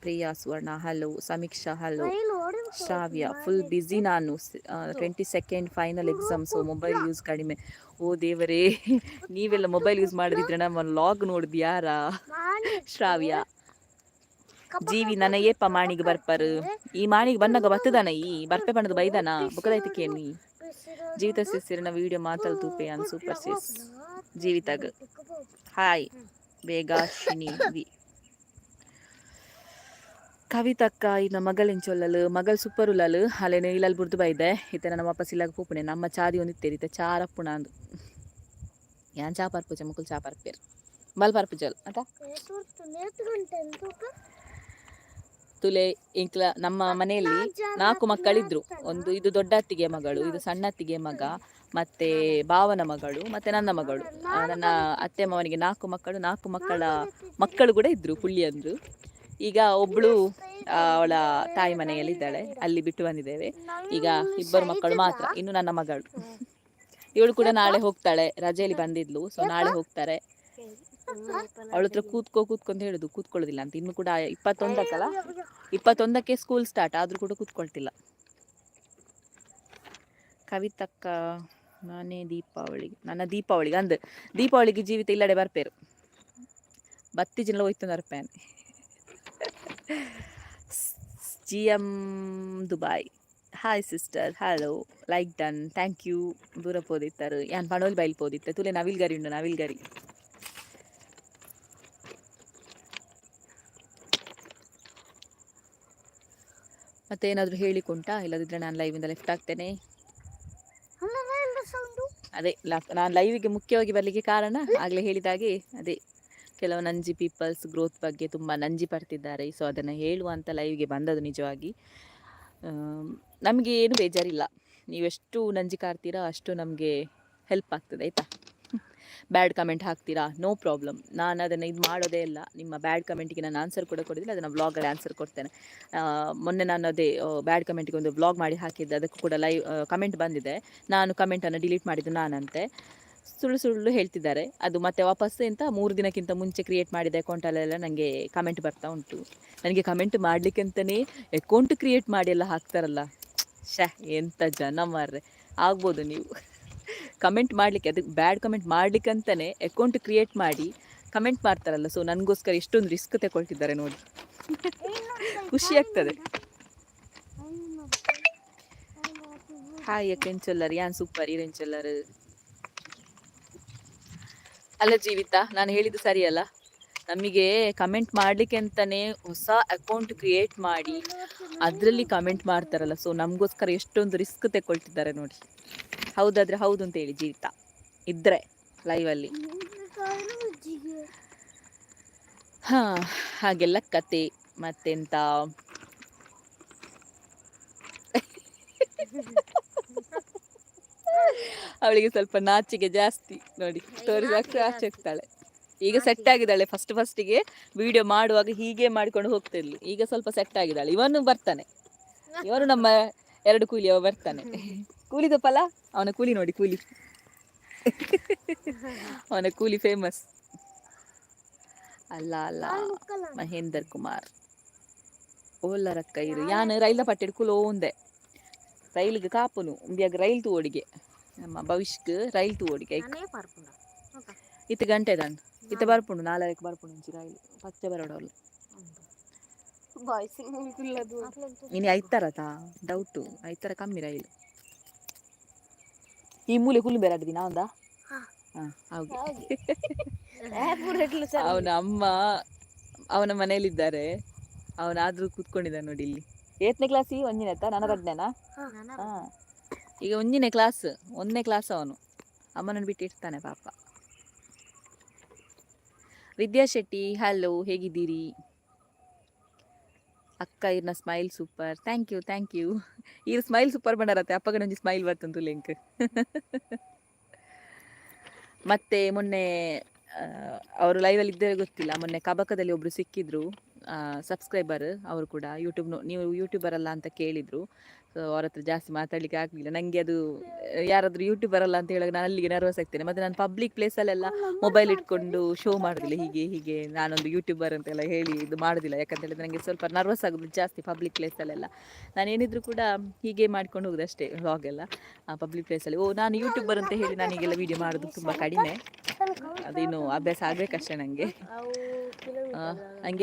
ಪ್ರಿಯಾ ಸುವರ್ಣ ಹಲೋ, ಸಮೀಕ್ಷಾ ಹಲೋ, ಶ್ರಾವ್ಯ ಫುಲ್ ಬ್ಯುಸಿ ನಾನು 22nd final exam so mobile use ಕಡಿಮೆ. ಓ ದೇವರೇ, ನೀವೆಲ್ಲ ಮೊಬೈಲ್ ಯೂಸ್ ಮಾಡಿದ್ರೆ ನಮ್ಮ ಲಾಗ್ ನೋಡಿದ್ ಯಾರಾ? ಶ್ರಾವ್ಯ ಜೀವಿ ನನ್ನ ಏಪ ಮಾಣಿಗೆ ಬರ್ಪರು ಈ ಮಾಣಿಗೆ ಬಂದಾಗ ಬತ್ತದಾನ ಈ ಬರ್ಪೆ ಬಣ್ಣದ ಬೈದಾನ ಬುಕ್ಕದೈತಿಕೇನಿ ಜೀವಿತ ಸಿಸ್ಸಿರನ ವಿಡಿಯೋ ಮಾತಲ್ ತೂಪೆ ಅನ್ ಸೂಪರ್ ಸಿಸ್ ಜೀವಿತಾಗ ಹಾಯ್ ಬೇಗ ಶಿನಿ ವಿ ಕವಿತಕ್ಕ ಇನ್ನ ಮಗಳೆಂಚೊಲ್ಲಲು ಮಗಳು ಸೂಪರ್ ಉಲ್ಲಲು ಅಲ್ಲೇನು ಇಲ್ಲಲ್ಲಿ ಬುರ್ದು ಬೈದೆ ಇತ್ತೆ ನನ್ನ ವಾಪಸ್ ಇಲ್ಲಾಗ ಪೂಪುಣೆ ನಮ್ಮ ಚಾದಿ ಒಂದಿತ್ತೇರಿತೆ ಚಾರಪ್ಪುಣ ಅಂದು ಯಾನ್ ಚಾ ಪರ್ಪುಜ ಮುಕ್ಕುಲ್ ಚಾ ಪರ್ಪೇರು ಬಲ್ ಪರ್ಪುಜಲ್ ಆತ ತುಲೆ ಇಂಕ್ಲ ನಮ್ಮ ಮನೆಯಲ್ಲಿ 4 ಮಕ್ಕಳಿದ್ರು. ಒಂದು ಇದು ದೊಡ್ಡ ಅತ್ತಿಗೆ ಮಗಳು, ಇದು ಸಣ್ಣ ಅತ್ತಿಗೆ ಮಗ, ಮತ್ತೆ ಭಾವನ ಮಗಳು, ಮತ್ತೆ ನನ್ನ ಮಗಳು. ನನ್ನ ಅತ್ತೆ ಮಾವನಿಗೆ 4 ಮಕ್ಕಳು, 4 ಮಕ್ಕಳು ಕೂಡ ಇದ್ರು ಪುಳ್ಳಿ ಅಂದ್ರು. ಈಗ ಒಬ್ಳು ಅವಳ ತಾಯಿ ಮನೆಯಲ್ಲಿದ್ದಾಳೆ, ಅಲ್ಲಿ ಬಿಟ್ಟು ಬಂದಿದ್ದೇವೆ. ಈಗ 2 ಮಕ್ಕಳು ಮಾತ್ರ, ಇನ್ನು ನನ್ನ ಮಗಳು. ಇವಳು ಕೂಡ ನಾಳೆ ಹೋಗ್ತಾಳೆ, ರಜೆಯಲ್ಲಿ ಬಂದಿದ್ಲು, ಸೊ ನಾಳೆ ಹೋಗ್ತಾರೆ. ಅವಳ ಹತ್ರ ಕೂತ್ಕೊಂತ ಹೇಳುದು, ಕೂತ್ಕೊಳ್ಳೋದಿಲ್ಲ ಅಂತ. ಇನ್ನು ಕೂಡ 21ಕ್ಕೆ ಸ್ಕೂಲ್ ಸ್ಟಾರ್ಟ್ ಆದ್ರೂ ಕೂಡ ಕೂತ್ಕೊಳ್ತಿಲ್ಲ. ಕವಿತಕ್ಕ ನಾನೇ ನನ್ನ ದೀಪಾವಳಿಗೆ ಅಂದ್ ದೀಪಾವಳಿಗೆ ಜೀವಿತ ಇಲ್ಲಡೆ ಬರ್ಪೇರು ಬತ್ತಿ ಜನ ಹೋಯ್ತು ನರ್ಪೇನ್ GM Dubai hi sister hello like done thank you ದೂರ ಪೋದಿತ್ತರು ಯಾನ್ ಪಣೋಲ್ ಬೈಲ್ ಪೋದಿತ್ತೆ ತುಲೆ ನವಿಲ್ಗರಿ ಉಂಡು ನವಿಲ್ಗರಿ ಮತ್ತೆ ಏನಾದರೂ ಹೇಳಿಕೊಂಟಾ ಇಲ್ಲದಿದ್ದರೆ ನಾನು ಲೈವಿಂದ ಲೆಫ್ಟ್ ಆಗ್ತೇನೆ. ಅದೇ ನಾನು ಲೈವಿಗೆ ಮುಖ್ಯವಾಗಿ ಬರಲಿಕ್ಕೆ ಕಾರಣ ಆಗಲೇ ಹೇಳಿದಾಗೆ ಅದೇ ಕೆಲವು ನಂಜಿ ಪೀಪಲ್ಸ್ ಗ್ರೋತ್ ಬಗ್ಗೆ ತುಂಬ ನಂಜಿ ಪಡ್ತಿದ್ದಾರೆ. ಸೊ ಅದನ್ನು ಹೇಳುವಂಥ ಲೈವ್ಗೆ ಬಂದದ್ದು. ನಿಜವಾಗಿ ನಮಗೆ ಏನು ಬೇಜಾರಿಲ್ಲ, ನೀವೆಷ್ಟು ನಂಜಿ ಕಾಡ್ತೀರಾ ಅಷ್ಟು ನಮಗೆ ಹೆಲ್ಪ್ ಆಗ್ತದೆ ಆಯಿತಾ. ಬ್ಯಾಡ್ ಕಮೆಂಟ್ ಹಾಕ್ತೀರಾ, ನೋ ಪ್ರಾಬ್ಲಮ್, ನಾನು ಅದನ್ನು ಇದು ಮಾಡೋದೇ ಇಲ್ಲ. ನಿಮ್ಮ ಬ್ಯಾಡ್ ಕಮೆಂಟಿಗೆ ನಾನು ಆನ್ಸರ್ ಕೂಡ ಕೊಡೋದಿಲ್ಲ, ಅದನ್ನು ವ್ಲಾಗಲ್ಲಿ ಆನ್ಸರ್ ಕೊಡ್ತೇನೆ. ಮೊನ್ನೆ ನಾನು ಅದೇ ಬ್ಯಾಡ್ ಕಮೆಂಟಿಗೆ ಒಂದು ವ್ಲಾಗ್ ಮಾಡಿ ಹಾಕಿದ್ದೆ, ಅದಕ್ಕೂ ಕೂಡ ಲೈವ್ ಕಮೆಂಟ್ ಬಂದಿದೆ. ನಾನು ಕಮೆಂಟನ್ನು ಡಿಲೀಟ್ ಮಾಡಿದ್ದು ನಾನಂತೆ, ಸುಳ್ಳು ಹೇಳ್ತಿದ್ದಾರೆ. ಅದು ಮತ್ತೆ ವಾಪಸ್ ಅಂತ 3 ದಿನಕ್ಕಿಂತ ಮುಂಚೆ ಕ್ರಿಯೇಟ್ ಮಾಡಿದ ಅಕೌಂಟಲ್ಲೆಲ್ಲ ನನಗೆ ಕಮೆಂಟ್ ಬರ್ತಾ ಉಂಟು. ನನಗೆ ಕಮೆಂಟ್ ಮಾಡಲಿಕ್ಕೆ ಅಂತಲೇ ಅಕೌಂಟ್ ಕ್ರಿಯೇಟ್ ಮಾಡಿ ಎಲ್ಲ ಹಾಕ್ತಾರಲ್ಲ, ಎಂಥ ಜನ ಮಾರ್ರೆ. ಆಗ್ಬೋದು ನೀವು ಕಮೆಂಟ್ ಮಾಡಲಿಕ್ಕೆ, ಅದಕ್ಕೆ ಬ್ಯಾಡ್ ಕಮೆಂಟ್ ಮಾಡಲಿಕ್ಕೆ ಅಂತಲೇ ಅಕೌಂಟ್ ಕ್ರಿಯೇಟ್ ಮಾಡಿ ಕಮೆಂಟ್ ಮಾಡ್ತಾರಲ್ಲ. ಸೊ ನನಗೋಸ್ಕರ ಎಷ್ಟೊಂದು ರಿಸ್ಕ್ ತಗೊಳ್ತಿದ್ದಾರೆ ನೋಡಿ, ಖುಷಿ ಆಗ್ತದೆ. ಹಾಯ್ ಕೆಂಚೊಲ್ಲರ್ ಯಾನ್ ಸೂಪರ್ ಇರೆಂಚೊಲ್ಲರ್ ಅಲ್ಲ ಜೀವಿತ, ನಾನು ಹೇಳಿದ್ದು ಸರಿಯಲ್ಲ. ನಮಗೆ ಕಮೆಂಟ್ ಮಾಡಲಿಕ್ಕೆ ಅಂತಲೇ ಹೊಸ ಅಕೌಂಟ್ ಕ್ರಿಯೇಟ್ ಮಾಡಿ ಅದರಲ್ಲಿ ಕಮೆಂಟ್ ಮಾಡ್ತಾರಲ್ಲ. ಸೊ ನಮಗೋಸ್ಕರ ಎಷ್ಟೊಂದು ರಿಸ್ಕ್ ತಗೊಳ್ತಿದ್ದಾರೆ ನೋಡಿ. ಹೌದಾದ್ರೆ ಹೌದು ಅಂತ ಹೇಳಿ ಜೀವಿತ ಇದ್ರೆ ಲೈವಲ್ಲಿ. ಹಾಗೆಲ್ಲ ಕತೆ ಮತ್ತೆಂತ. ಅವಳಿಗೆ ಸ್ವಲ್ಪ ನಾಚಿಕೆ ಜಾಸ್ತಿ ನೋಡಿ, ತೋರಿಸಾಕ್ರೆ ಆಚೆ ಹೋಗ್ತಾಳೆ. ಈಗ ಸೆಟ್ ಆಗಿದ್ದಾಳೆ. ಫಸ್ಟಿಗೆ ವಿಡಿಯೋ ಮಾಡುವಾಗ ಹೀಗೆ ಮಾಡಿಕೊಂಡು ಹೋಗ್ತಿರ್ಲಿ, ಈಗ ಸ್ವಲ್ಪ ಸೆಟ್ ಆಗಿದ್ದಾಳೆ. ಇವನು ಬರ್ತಾನೆ, ಇವನು ನಮ್ಮ 2 ಕೂಲಿ ಅವ ಬರ್ತಾನೆ. ಕೂಲಿದ ಫಲ ಅವನ ಕೂಲಿ ನೋಡಿ, ಕೂಲಿ ಅವನ ಕೂಲಿ ಫೇಮಸ್ ಅಲ್ಲ. ಮಹೇಂದರ್ ಕುಮಾರ್ ಓಲ್ಲರಕ್ಕ ಇರು ಯಾನು ರೈಲ ಪಟ್ಟೆಡ್ ಕುಲೋ ಒಂದೆ ರೈಲ್ಗೆ ಕಾಪುನು ಉಂಬಿಯಾಗ ರೈಲ್ ತೂವಡಿಗೆ ನಮ್ಮ ಭವಿಷ್ಯಕ್ಕೆ ರೈಲ್ ತೂವಡಿಗೆ ಇತ್ತು ಗಂಟೆ ದಾನ್ ಇತ್ತ ಬರ್ಪುಂಡು 4ಕ್ಕೆ ಬರ್ಪುಂಡು ಇಂಚಿ ರೈಲ್ ಪಚ್ಚೆ ಬರೋಡವ್ಲು ಇನ್ನು ಐತಾರತಾ ಡೌಟು ಐತಾರ ಕಮ್ಮಿ ರೈಲ್ ಈ ಮೂಲೆ ಕುಲ್ಲು ಬೇರೆ ದಿನ ಒಂದಾ ಅವನ ಅಮ್ಮ ಅವನ ಮನೆಯಲ್ಲಿದ್ದಾರೆ. ಅವನಾದ್ರೂ ಕೂತ್ಕೊಂಡಿದ್ದಾನೆ ನೋಡಿ ಇಲ್ಲಿ. 8ನೇ ಕ್ಲಾಸಿ ಒಂದಿನತ್ತ ನನ್ನ 2ನೇನಾ ಈಗ 1ನೇ ಕ್ಲಾಸ್ ಅವನು. ಅಮ್ಮನನ್ನು ಬಿಟ್ಟು ಇರ್ತಾನೆ ಪಾಪ. ವಿದ್ಯಾ ಶೆಟ್ಟಿ ಹಲೋ, ಹೇಗಿದ್ದೀರಿ ಅಕ್ಕ? ಇರ್ನ ಸ್ಮೈಲ್ ಸೂಪರ್, ಥ್ಯಾಂಕ್ ಯು. ಇರ್ ಸ್ಮೈಲ್ ಸೂಪರ್ ಬಂಡಾರತ್ತೆ ಅಪ್ಪಗ ನಂಜಿ ಸ್ಮೈಲ್ ಬರ್ತಂತು ಲಿಂಕ್. ಮತ್ತೆ ಮೊನ್ನೆ ಅವರು ಲೈವಲ್ಲಿ ಇದ್ದರೆ ಗೊತ್ತಿಲ್ಲ, ಮೊನ್ನೆ ಕಬಕದಲ್ಲಿ ಒಬ್ರು ಸಿಕ್ಕಿದ್ರು ಸಬ್ಸ್ಕ್ರೈಬರ್. ಅವರು ಕೂಡ ನೀವು ಯೂಟ್ಯೂಬರ್ ಅಲ್ಲ ಅಂತ ಕೇಳಿದ್ರು. ಸೊ ಅವ್ರ ಹತ್ರ ಜಾಸ್ತಿ ಮಾತಾಡ್ಲಿಕ್ಕೆ ಆಗಲಿಲ್ಲ ನನಗೆ. ಅದು ಯಾರಾದರೂ ಯೂಟ್ಯೂಬರ್ ಅಲ್ಲ ಅಂತ ಹೇಳೋಕೆ ನಾನು ಅಲ್ಲಿಗೆ ನರ್ವಸ್ ಆಗ್ತೇನೆ. ಮತ್ತು ನಾನು ಪಬ್ಲಿಕ್ ಪ್ಲೇಸಲ್ಲೆಲ್ಲ ಮೊಬೈಲ್ ಇಟ್ಕೊಂಡು ಶೋ ಮಾಡೋದಿಲ್ಲ. ಹೀಗೆ ನಾನೊಂದು ಯೂಟ್ಯೂಬರ್ ಅಂತೆಲ್ಲ ಹೇಳಿ ಇದು ಮಾಡೋದಿಲ್ಲ. ಯಾಕಂತ ಹೇಳಿದ್ರೆ ನನಗೆ ಸ್ವಲ್ಪ ನರ್ವಸ್ ಆಗೋದು ಜಾಸ್ತಿ ಪಬ್ಲಿಕ್ ಪ್ಲೇಸಲ್ಲೆಲ್ಲ. ನಾನು ಏನಿದ್ರು ಕೂಡ ಹೀಗೆ ಮಾಡ್ಕೊಂಡು ಹೋಗೋದು ಅಷ್ಟೇ, ವ್ಲಾಗೆಲ್ಲ ಪಬ್ಲಿಕ್ ಪ್ಲೇಸಲ್ಲಿ. ನಾನು ಯೂಟ್ಯೂಬರ್ ಅಂತ ಹೇಳಿ ನಾನೀಗೆಲ್ಲ ವೀಡಿಯೋ ಮಾಡೋದು ತುಂಬ ಕಡಿಮೆ. ಅದೇನು ಅಭ್ಯಾಸ ಆಗಬೇಕಷ್ಟೇ ನನಗೆ.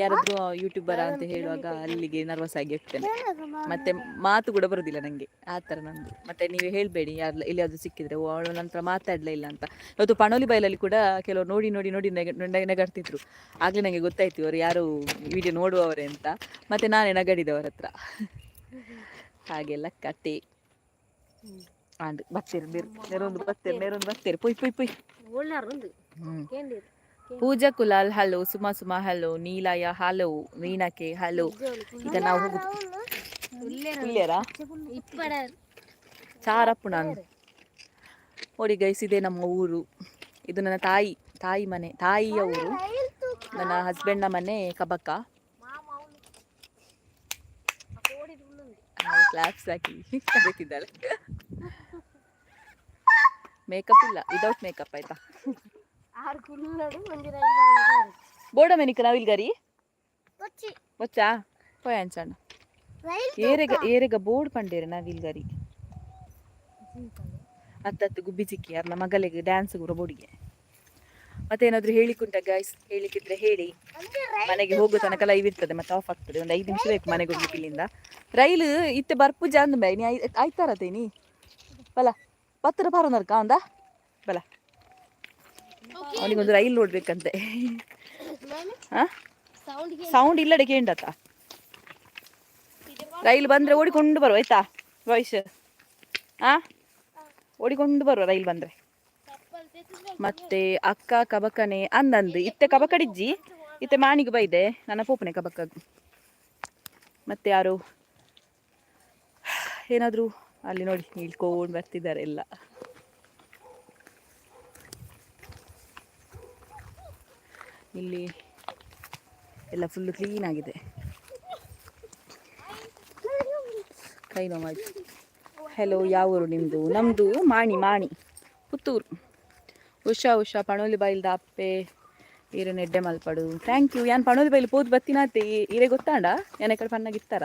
ಯಾರಾದರೂ ಯೂಟ್ಯೂಬರ್ ಅಂತ ಹೇಳುವಾಗ ಅಲ್ಲಿಗೆ ನರ್ವಸ್ ಆಗಿ ಹೋಗ್ತೇನೆ. ಮತ್ತು ಮಾತು ಕೂಡ ಬರೋದಿಲ್ಲ ನನಗೆ, ಆ ಥರ ನಂದು. ಮತ್ತು ನೀವು ಹೇಳಬೇಡಿ ಎಲ್ಲಿಯಾದರೂ ಸಿಕ್ಕಿದ್ರೆ ಅವಳ ನಂತರ ಮಾತಾಡಲೇ ಇಲ್ಲ ಅಂತ. ಇವತ್ತು ಪಣೋಲಿ ಬೈಲಲ್ಲಿ ಕೂಡ ಕೆಲವರು ನೋಡಿ ನಗಡ್ತಿದ್ರು. ಆಗಲೇ ನನಗೆ ಗೊತ್ತಾಯ್ತು ಇವರು ಯಾರು ವಿಡಿಯೋ ನೋಡುವವರೇ ಅಂತ. ಮತ್ತು ನಾನೇ ನಗಡಿದವರ ಹತ್ರ. ಹಾಗೆಲ್ಲ ಕತೆ. ಬರ್ತೀರಿ ನೆರೊಂದು ಬರ್ತೀರಿ ಪೊಯ್. Pooja Kulal hello, Suma hello, Nilaya hello, ವೀಣಕ್ಕೆ ಹಲೋ. ಈಗ ನಾವು ಹೋಗುದು ಚಾರಪ್ಪು. ನಾನು ನೋಡಿ ಗೈಸ್, ಇದೆ ನಮ್ಮ ಊರು. ಇದು ನನ್ನ ತಾಯಿ ಮನೆ, ತಾಯಿಯ ಊರು. ನನ್ನ ಹಸ್ಬೆಂಡ್ನ ಮನೆ ಕಬಕ. ಕ್ಲಾಪ್ಸ್ ಹಾಕಿ ಕರೀತಿದ್ದಾಳೆ. ಮೇಕಪ್ ಇಲ್ಲ, ವಿದೌಟ್ ಮೇಕಪ್ ಆಯ್ತಾ. ಬೋರ್ಡ ಮೆನಿಕ ನವಿಲ್ಗರಿ వచ్చా పోయాంచండి ಏರೆಗ ಬೋರ್ಡ್ ಪಂಡೇರೆ ನವಿಲ್ಗರಿ ಅತ್ತತ್ತು ಗುಬ್ಬಿ ಚಿಕ್ಕಿ ಅರ್ನ ಮಗಲಿಗೆ ಡ್ಯಾನ್ಸ್ ಕೂಡ ಬೋಡಿಗೆ. ಮತ್ತೇನಾದರೂ ಹೇಳಿಕುಂಟ ಗೈಸ್? ಹೇಳಿಕ್ಕಿದ್ರೆ ಹೇಳಿ. ಮನೆಗೆ ಹೋಗೋ ತನಕ ಲೈವ್ ಇರ್ತದೆ, ಮತ್ತೆ ಆಫ್ ಆಗ್ತದೆ. ಒಂದು 5 ನಿಮಿಷ ಬೇಕು ಮನೆಗೆ ಹೋಗ್ಲಿಕ್ಕೆ ಇಲ್ಲಿಂದ. ರೈಲು ಇತ್ತೆ ಬರ್ಪುಜ ಅಂದ ಬೈ ನೀ ಆಯ್ತಾರತೇನಿ ಬಲ ಪತ್ತರ ಪಾರನರ್ಕ ಅಂದ ಬಲ. ಅವನಿಗೊಂದು ರೈಲ್ ನೋಡ್ಬೇಕಂತೆ. ಸೌಂಡ್ ಇಲ್ಲಡೆ ಕೇಂಡತ್ತ. ರೈಲ್ ಬಂದ್ರೆ ಓಡಿಕೊಂಡು ಬರುವ ಆಯ್ತಾ ವಾಯ್ಸ್? ಓಡಿಕೊಂಡು ಬರುವ ರೈಲ್ ಬಂದ್ರೆ. ಮತ್ತೆ ಅಕ್ಕ ಕಬಕನೆ ಅಂದಂದು ಇತ್ತೆ ಕಬಕಡಿಜ್ಜಿ ಇತ್ತೆ ಮಾಣಿಗೆ ಬೈದೆ ನನ್ನ ಪೋಪನೆ ಕಬಕ. ಮತ್ತೆ ಯಾರು ಏನಾದರೂ ಅಲ್ಲಿ ನೋಡಿ ಇಳ್ಕೊಂಡು ಬರ್ತಿದ್ದಾರೆ ಎಲ್ಲ. ಇಲ್ಲಿ ಎಲ್ಲ ಫುಲ್ಲು ಕ್ಲೀನ್ ಆಗಿದೆ. ಕೈ ನೋವಾಯ್ತು. ಹೆಲೋ, ಯಾವ ಊರು ನಿಮ್ಮದು? ನಮ್ಮದು ಮಾಣಿ ಪುತ್ತೂರು. ಉಷಾ ಪಣೋಲಿ ಬೈಲ್ದ ಅಪ್ಪೆ ಈರೆ ನೆಡ್ಡೆ ಮಲ್ಪಡು. Thank you. ಯಾನ್ ಪಣೋಲಿ ಬೈಲಿ ಪೋದು ಬತ್ತಿನಾತೆ ಈರೆ ಗೊತ್ತಾಂಡ ಯಾನ ಕಡೆ ಪಣ್ಣಾಗಿತ್ತಾರ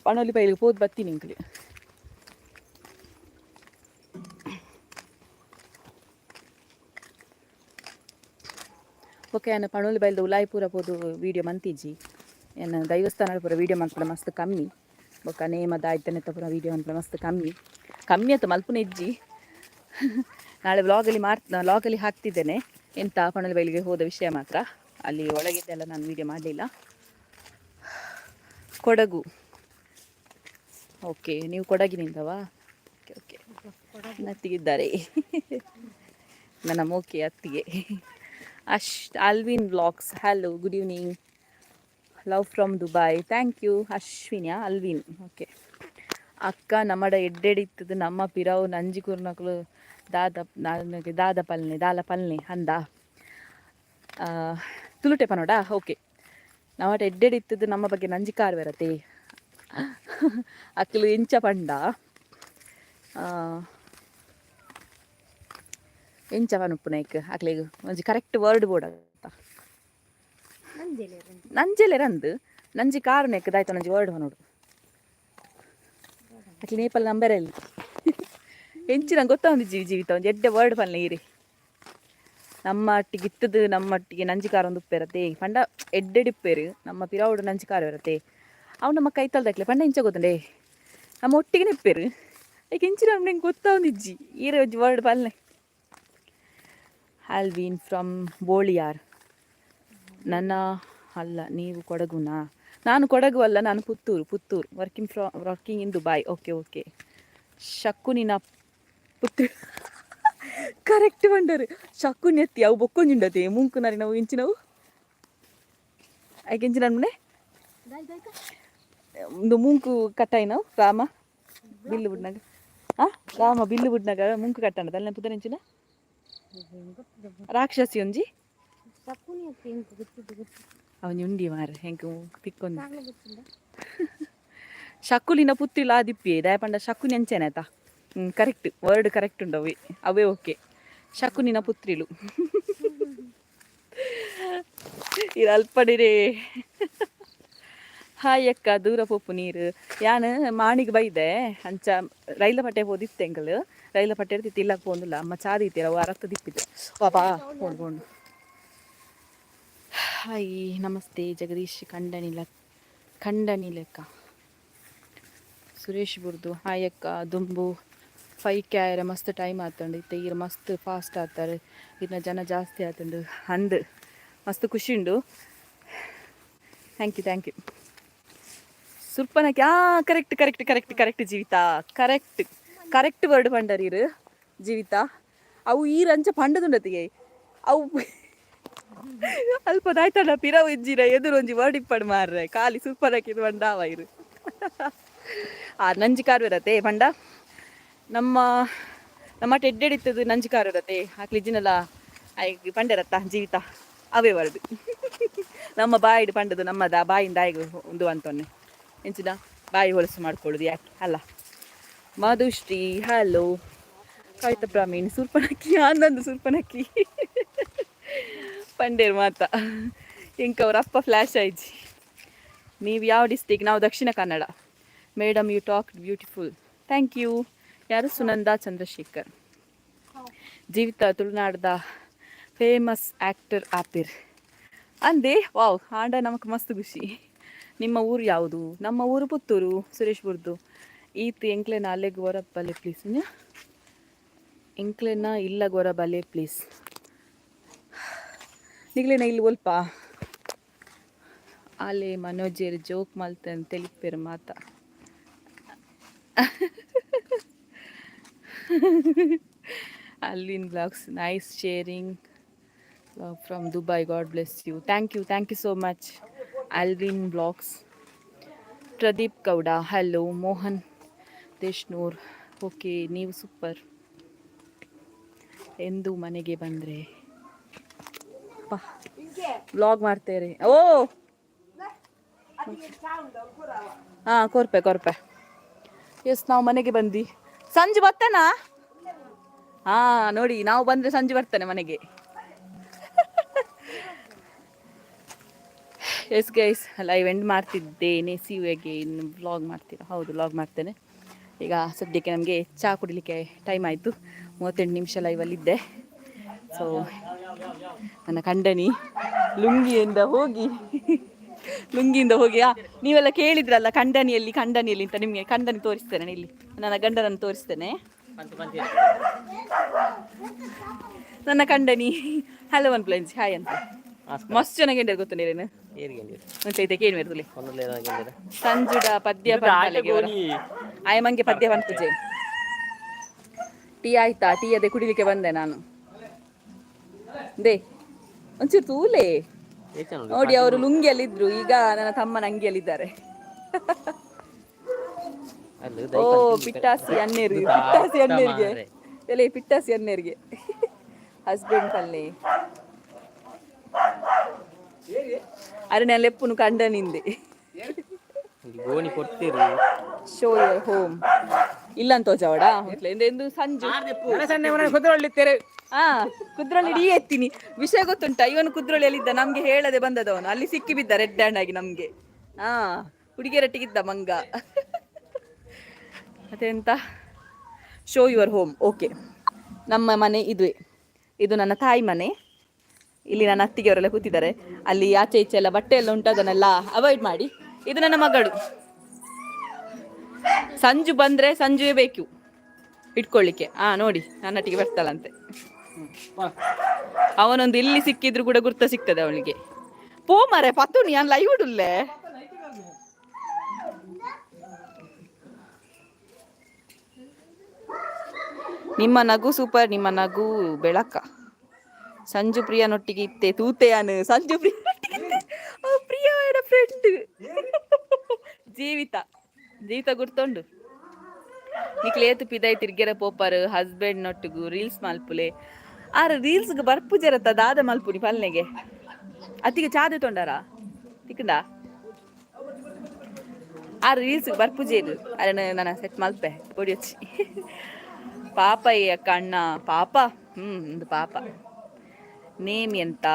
ಪಣೋಲಿ ಬೈಲಿಗೆ ಪೋದು ಬತ್ತೀನಿ ಇಂಕ್ಲಿ. ಓಕೆ, ನಾನು ಪಣೋಲಿ ಬೈಲ್ದ ಉಲಾಯಿ ಪೂರ ಪೋದು ವೀಡಿಯೋ ಮಂತಿಜ್ಜಿ. ಏನು ದೈವಸ್ಥಾನ ಪೂರ ವೀಡಿಯೋ ಮನ್ಪಲ ಮಸ್ತ್ ಕಮ್ಮಿ. ಬೊಕ್ಕ ನೇಮದ ಆಯ್ತನೆತ್ತ ಪೂರ ವೀಡಿಯೋ ಮನ್ಪಲ ಮಸ್ತ್ ಕಮ್ಮಿ ಅಂತ ಮಲ್ಪುನ ಇಜ್ಜಿ. ನಾಳೆ ವ್ಲಾಗಲ್ಲಿ ಹಾಕ್ತಿದ್ದೇನೆ ಎಂತ ಪಣೋಲಿ ಬೈಲಿಗೆ ಹೋದ ವಿಷಯ ಮಾತ್ರ. ಅಲ್ಲಿ ಒಳಗಿದ್ದೆಲ್ಲ ನಾನು ವೀಡಿಯೋ ಮಾಡಲಿಲ್ಲ. ಕೊಡಗು. ಓಕೆ, ನೀವು ಕೊಡಗಿನಿಂದವಾ? ಓಕೆ ಅತ್ತಿಗಿದ್ದಾರೆ ನನ್ನ ಮೋಕೆ ಅತ್ತಿಗೆ. Alvin vlogs hello, good evening, love from Dubai. Thank you ಅಶ್ವಿನ್ಯಾ ಅಲ್ವಿನ್. ಓಕೆ. ಅಕ್ಕ ನಮ್ಮಡ ಎಡ್ಡೆಡಿತ್ತದು ನಮ್ಮ ಪಿರಾವು ನಂಜಿ ಕುರ್ನಕಲು ದಾದ ಪಲ್ನೆ ಅಂದ ತುಳುಟೆ ಪನೋಡ. ಓಕೆ, ನಮ್ಮಟ ಎಡ್ಡೆಡಿತ್ತದು ನಮ್ಮ ಬಗ್ಗೆ ನಂಜಿ ಕಾರ್ ಬರತ್ತೆ ಅಕ್ಕಲು ಎಂಚ ಪಂಡ ಎಂಚ ಪನುಪ್ಪುನೈಕ್ ಅಕ್ಲಿಗೆ ಒಂಜಿ ಕರೆಕ್ಟ್ ವರ್ಡ್ ಬೋರ್ಡ್ ಅಂತ ನಂಜೆಲೆ ರಂದು ನಂಜಿ ಕಾರು ನೆಕ್ ದಾಯ್ತು ನಂಜಿ ವರ್ಡ್ ನೋಡು ಅಕ್ಲಿ ನೇಪಲ್ ನಂಬರಲ್ಲಿ ಎಂಚಿ ನಂಗೆ ಗೊತ್ತಾಂದಿಜ್ಜಿ ಜೀವಿತ ಒಂದು ಎಡ್ಡೆ ವರ್ಡ್ ಪಲ್ಲೆ ಇರಿ ನಮ್ಮ ಒಟ್ಟಿಗೆ ಇತ್ತದು ನಮ್ಮ ಒಟ್ಟಿಗೆ ನಂಜಿ ಕಾರು ಒಂದು ಉಪ್ಪೇರತ್ತೆ ಪಂಡ ಎಡ್ಡೆಡಿಪ್ಪೇರು ನಮ್ಮ ಪಿರಾವುಡು ನಂಜಿ ಕಾರು ಇರತ್ತೆ ಅವು ನಮ್ಮ ಕೈ ತಲ್ದಕ್ಲೆ ಪಂಡ ಇಂಚ ಗೊತ್ತಂಡೆ ನಮ್ಮ ಒಟ್ಟಿಗೆ ನಿಪ್ಪೇರು ಈಗ ಇಂಚಿನ ನಂಗೆ ಗೊತ್ತಾಂದಿಜ್ಜಿ ಈರೆ ಒಂಜಿ ವರ್ಡ್ ಪಲ್ಲೆ. ಆಲ್ವಿನ್ ಫ್ರಮ್ ಬೋಳಿಯಾರ್. ನನ್ನ ಅಲ್ಲ, ನೀವು ಕೊಡಗುನಾ? ನಾನು ಕೊಡಗು ಅಲ್ಲ, ನಾನು Puttur working in Dubai. Okay. ಶಕುನಿನ ಪುತ್ರಿ ಕರೆಕ್ಟ್ ಬಂಡರು ಶಕುನಿ ಎತ್ತಿ ಅವು ಬೊಕ್ಕೊಂಜುಂಡತೆ ಮುಂಕುನಾರಿ ನಾವು ಇಂಚಿನವು ಐಕೆ ಇಂಚಿನ ಮನೆ ಒಂದು ಮುಂಕು ಕಟ್ಟಾಯಿ ನಾವು ರಾಮ ಬಿಲ್ಲು ಬಿಡ್ನಾಗ ರಾಮ ಬಿಲ್ಲು ಬಿಡ್ನಾಗ ಮುಂಕು ಕಟ್ಟಣದ ಅಲ್ಲಿ ಪುದರ್ ಇಂಚಿನ ರಾಕ್ಷಸಿ ಒಂಜಿ ಅವನಿ ಉಂಡಿ ಮಾರ ಹೆಂಗೆ ತಿಕ್ಕೊಂದು ಶಕುಲಿನ ಪುತ್ರಿಲ ಆದಿಪ್ಪಿ ದಯಪಂಡ ಶಕುನಿ ಅಂಚೆನಾಯ್ತಾ ಕರೆಕ್ಟ್ ವರ್ಡ್ ಕರೆಕ್ಟ್ ಉಂಡು ಅವೇ ಓಕೆ ಶಕುನಿನ ಪುತ್ರಿಲು ಇದು ಅಲ್ಪಡಿರೇ ಹಾಯ್ ಅಕ್ಕ ದೂರ ಪೋಪು ನೀರು ಯಾನು ಮಾಣಿಗೆ ಬೈದೆ ಅಂಚ ರೈಲ ಪಟ್ಟೆ ಹೋದಿತ್ತೆ ಎಂಕಲ್ ರೈಲ ಪಟ್ಟೆ ಇರ್ತಿತ್ತು ಇಲ್ಲ ಪೋಂದಿಲ್ಲ ಅಮ್ಮ ಚಾದೀತೀರ ಅವ ರಕ್ತ ದಿಪ್ಪಿದೆ ಬಾಬಾ ಹೋಗ್ಕೊಂಡು ಹಾಯ್ ನಮಸ್ತೆ ಜಗದೀಶ್ ಖಂಡನಿಲೆಕ್ಕ ಸುರೇಶ್ ಬುರ್ದು ಹಾಯ್ ಅಕ್ಕ ದುಂಬು 5 ಕ್ಯಾರ ಮಸ್ತ್ ಟೈಮ್ ಆತಂಡು ಇತ್ತೆ ಈಗ ಮಸ್ತ್ ಫಾಸ್ಟ್ ಆತಾರೆ ಇನ್ನ ಜನ ಜಾಸ್ತಿ ಆತಂಡು ಅಂದು ಮಸ್ತ್ ಖುಷಿ ಉಂಡು ಥ್ಯಾಂಕ್ ಯು ಸುರ್ಪನಕ್ಕೆ ಕರೆಕ್ಟ್ ಜೀವಿತ ಕರೆಕ್ಟ್ ವರ್ಡ್ ಪಂಡರೀರು ಜೀವಿತ ಅವು ಈರಂಚ ಪಂಡದುಂಡತಿಗೆ ಅವು ಅಲ್ಪದಾಯ್ತಣ್ಣ ಪಿರವು ಇಜ್ಜಿರ ಎದುರೊಂಜಿ ವರ್ಡ್ ಇಪ್ಪಡು ಮಾರ್ರೆ ಖಾಲಿ ಸುರ್ಪನಕ್ಕೆ ಇದು ಪಂಡಾವ ಇರು ನಂಜಿ ಕಾರು ಇರತ್ತೆ ಪಂಡ ನಮ್ಮ ಟೆಡ್ಡೆಡಿತ್ತದು ನಂಜಿ ಕಾರು ಇರತ್ತೆ ಹಾಕ್ಲಿಜ್ಜಿನಲ್ಲ ಆಯ್ಕೆ ಪಂಡಿರತ್ತ ಜೀವಿತ ಅವೇ ವರ್ಡ್ ನಮ್ಮ ಬಾಯಿಡು ಪಂಡದು ನಮ್ಮದ ಬಾಯಿಂದ ಆಯ್ಗೆ ಒಂದು ಅಂತೊನ್ನೆ ಎಂಚಿನ ಬಾಯಿ ಹೊಲಸು ಮಾಡ್ಕೊಳ್ಳೋದು ಯಾಕೆ ಅಲ್ಲ ಮಧುಶ್ರೀ ಹಲೋ ಕವಿತ ಪ್ರಾಮೀಣ್ ಸುರ್ಪನಕ್ಕಿ ಆನಂದ್ ಸುರ್ಪನಕ್ಕಿ ಪಂಡೇರು ಮಾತ ಇಂಕ ಅವ್ರ ಅಪ್ಪ ಫ್ಲ್ಯಾಶ್ ಆಯ್ಜಿ ನೀವು ಯಾವ ಡಿಸ್ಟಿಕ್ ನಾವು Dakshina Kannada madam you talk beautiful thank you ಯಾರು ಸುನಂದಾ ಚಂದ್ರಶೇಖರ್ ಜೀವಿತ ತುಳುನಾಡದ ಫೇಮಸ್ ಆ್ಯಕ್ಟರ್ ಆಪಿರ್ ಅಂದೆ ವಾವ್ ಆಂಡ ನಮಕ್ ಮಸ್ತ್ ಖುಷಿ ನಿಮ್ಮ ಊರು ಯಾವುದು ನಮ್ಮ ಊರು ಪುತ್ತೂರು ಸುರೇಶ್ ಬುರ್ದು ಈತ್ ಎಂಕ್ಲೆನ ಅಲ್ಲೇ ಗೋರ ಬಲೆ ಪ್ಲೀಸ್ ಎಂಕ್ಲೆನ ಇಲ್ಲ ಗೋರ ಬಲೆ ಪ್ಲೀಸ್ ನಿಗ್ಲೇನ ಇಲ್ಲಿ ಒಲ್ಪ ಅಲ್ಲೇ ಮನೋಜೇರು ಜೋಕ್ ಮಲ್ತನ್ ತೆಲಿಪೇರು ಮಾತ ಅಲ್ಲಿನ್ blogs nice sharing from Dubai God bless you thank you so much Alvin blogs Pradeep Gowda hello Mohan Deshnur okay ನೀವು ಸೂಪರ್ ಎಂದು ಮನೆಗೆ ಬಂದರೆ ವ್ಲಾಗ್ ಮಾಡ್ತೇವೆ ಓ ಹಾಂ ಕೊರ್ಪೆ ಎಸ್ ನಾವು ಮನೆಗೆ ಬಂದ್ವಿ ಸಂಜೆ ಬರ್ತಾನಾ ಹಾಂ ನೋಡಿ ನಾವು ಬಂದರೆ ಸಂಜೆ ಬರ್ತಾನೆ ಮನೆಗೆ ಎಸ್ ಗೈಸ್ ಲೈವ್ ಎಂಡ್ ಮಾಡ್ತಿದ್ದೇನೆ ಸಿ ಯು ಅಗೇನ್ ವ್ಲಾಗ್ ಮಾಡ್ತೀರಾ ಹೌದು ವ್ಲಾಗ್ ಮಾಡ್ತೇನೆ ಈಗ ಸದ್ಯಕ್ಕೆ ನಮಗೆ ಚಹಾ ಕುಡಿಲಿಕ್ಕೆ ಟೈಮ್ ಆಯಿತು 38 ನಿಮಿಷ ಲೈವಲ್ಲಿದ್ದೆ ಸೊ ನನ್ನ ಖಂಡನಿ ಲುಂಗಿಯಿಂದ ಹೋಗಿ ನೀವೆಲ್ಲ ಕೇಳಿದ್ರಲ್ಲ ಖಂಡನಿಯಲ್ಲಿ ಅಂತ ನಿಮಗೆ ಖಂಡನಿ ತೋರಿಸ್ತೇನೆ ಇಲ್ಲಿ ನನ್ನ ಗಂಡನನ್ನು ತೋರಿಸ್ತೇನೆ ನನ್ನ ಖಂಡನಿ ಹಲೋ ಒನ್ ಪ್ಲೇನ್ಸ್ ಹಾಯ್ ಅಂತ ಮಸ್ತ್ ಚೆನ್ನಾಗಿ ಗೊತ್ತು ನೀರೇನು ಸಂಜುಡ ಪದ್ಯ ಆಯಮ್ಮಂಗೆ ಪದ್ಯ ಪಂಪುಜೆ ಟೀ ಆಯ್ತಾ ಟೀ ಅದೇ ಕುಡಿಲಿಕ್ಕೆ ಬಂದೆ ನಾನು ದೇ ಒಂಚೂರು ತೂಲೆ ನೋಡಿ ಅವರು ಲುಂಗಿಯಲ್ಲಿದ್ರು ಈಗ ನನ್ನ ತಮ್ಮನ ಅಂಗಿಯಲ್ಲಿದ್ದಾರೆ ಓ ಪಿಟ್ಟಾಸಿ ಅನ್ನೇರಿಗೆ ಎಲೆ ಪಿಟ್ಟಾಸಿ ಅನ್ನೇರಿಗೆ ಹಸ್ಬೆಂಡ್ ಅಲ್ಲಿ ಅರೆ ಲೆಪ್ಪುನು ಕಂಡನಿಂದೆ ಗೋಣಿ ಕೊಡ್ತೀರಿ ಶೋ ಯುವರ್ ಹೋಮ್ ಇಲ್ಲಂತ ಜವಡ ಎಂದು ಸಂಜು ಕುದ್ರೊಳ್ಳಿ ಇಡೀ ಎತ್ತೀನಿ ವಿಷಯ ಗೊತ್ತುಂಟ ಇವನು ಕುದ್ರೊಳ್ಳಿಯಲ್ಲಿದ್ದ ನಮ್ಗೆ ಹೇಳದೆ ಬಂದದವನು ಅಲ್ಲಿ ಸಿಕ್ಕಿ ಬಿದ್ದ ರೆಡ್ ಹ್ಯಾಂಡ್ ಆಗಿ ನಮ್ಗೆ ಹುಡುಗಿಯರಟ್ಟಿಗಿದ್ದ ಮಂಗ ಮತ್ತೆಂತ ಶೋ ಯುವರ್ ಹೋಮ್ ಓಕೆ ನಮ್ಮ ಮನೆ ಇದುವೇ ಇದು ನನ್ನ ತಾಯಿ ಮನೆ ಇಲ್ಲಿ ನನ್ನ ಅತ್ತಿಗೆ ಅವರೆಲ್ಲ ಕೂತಿದ್ದಾರೆ ಅಲ್ಲಿ ಆಚೆ ಈಚೆ ಎಲ್ಲ ಬಟ್ಟೆ ಎಲ್ಲ ಉಂಟು ಅದನ್ನೆಲ್ಲ ಅವಾಯ್ಡ್ ಮಾಡಿ ಇದು ನನ್ನ ಮಗಳು ಸಂಜು ಬಂದ್ರೆ ಸಂಜುವೇ ಬೇಕು ಇಟ್ಕೊಳ್ಳಿಕ್ಕೆ ನೋಡಿ ನನ್ನೊಟ್ಟಿಗೆ ಬರ್ತಾಳಂತೆ ಅವನೊಂದು ಇಲ್ಲಿ ಸಿಕ್ಕಿದ್ರು ಕೂಡ ಗುರ್ತ ಸಿಗ್ತದೆ ಅವಳಿಗೆ ಪೋ ಮರೆ ಪತ್ತು ನೀ ಲೈವ್ ಉಡುಲ್ಲೆ ನಿಮ್ಮ ನಗು ಸೂಪರ್, ನಿಮ್ಮ ನಗು ಬೆಳಕ. ಸಂಜು ಪ್ರಿಯನೊಟ್ಟಿಗೆ ಇತ್ತೆ ತೂತೆಯಾನು. ಸಂಜು ಪ್ರಿಯ ಫ್ರೆಂಡ್ ಜೀವಿತ ಜೀವಿತ ಗುರ್ತೊಂಡು ನಿಕ್ಲು ಏತು ಪಿದೈ ತಿರ್ಗೆರ ಪೋಪರ್ ಹಸ್ಬೆಂಡ್ ನೊಟ್ಟಿಗೂ ರೀಲ್ಸ್ ಮಲ್ಪುಲೆ. ಆರ ರೀಲ್ಸ್ಗೆ ಬರ್ಪು ಜರತ್ತ ದಾದ ಮಲ್ಪುನಿ ಪಲ್ನೆಗೆ ಅತ್ತಿಗೆ ಚಾದ ತೊಂಡಾರ ತಿಕ್ಕಂಡ ಆ ರೀಲ್ಸ್ಗೆ ಬರ್ಪುಜೇರು ಅದನ್ನ ನಾನು ಸೆಟ್ ಮಲ್ಪೆ ಕೊಡಿ ಹಚ್ಚಿ. ಪಾಪ ಅಕ್ಕ ಅಣ್ಣ ಪಾಪ ಒಂದು ಪಾಪ. ನೇಮ್ ಎಂತ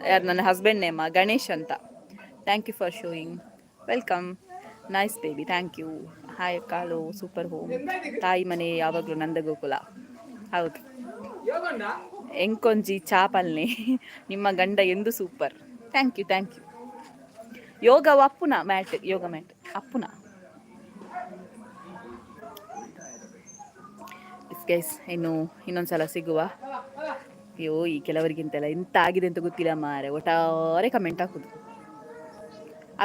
ಯಾರು ನನ್ನ ಹಸ್ಬೆಂಡ್ ನೇಮ ಗಣೇಶ್ ಅಂತ. Thank you for showing, welcome, nice baby, thank you. Hi ಕಾಳು ಸೂಪರ್ ಹೋಮ್, ತಾಯಿ ಮನೆ ಯಾವಾಗಲೂ ನಂದಗೋಕುಲ. ಹೌದು, ಎಂಕೊಂಜಿ ಚಾಪಲ್ನೆ ನಿಮ್ಮ ಗಂಡ ಎಂದು super. Thank you thank you. Yoga ಅಪ್ಪುನ ಮ್ಯಾಟ್, ಯೋಗ ಮ್ಯಾಟ್ ಅಪ್ಪುನ. ಗೈಸ್ ಇನ್ನು ಇನ್ನೊಂದ್ಸಲ ಸಿಗುವ. ಅಯ್ಯೋ ಈ ಕೆಲವರಿಗಿಂತೆಲ್ಲ ಎಂತ ಆಗಿದೆ ಅಂತ ಗೊತ್ತಿಲ್ಲ ಮಾರೆ, ಒಟ್ಟಾರೆ ಕಮೆಂಟ್ ಹಾಕುದು.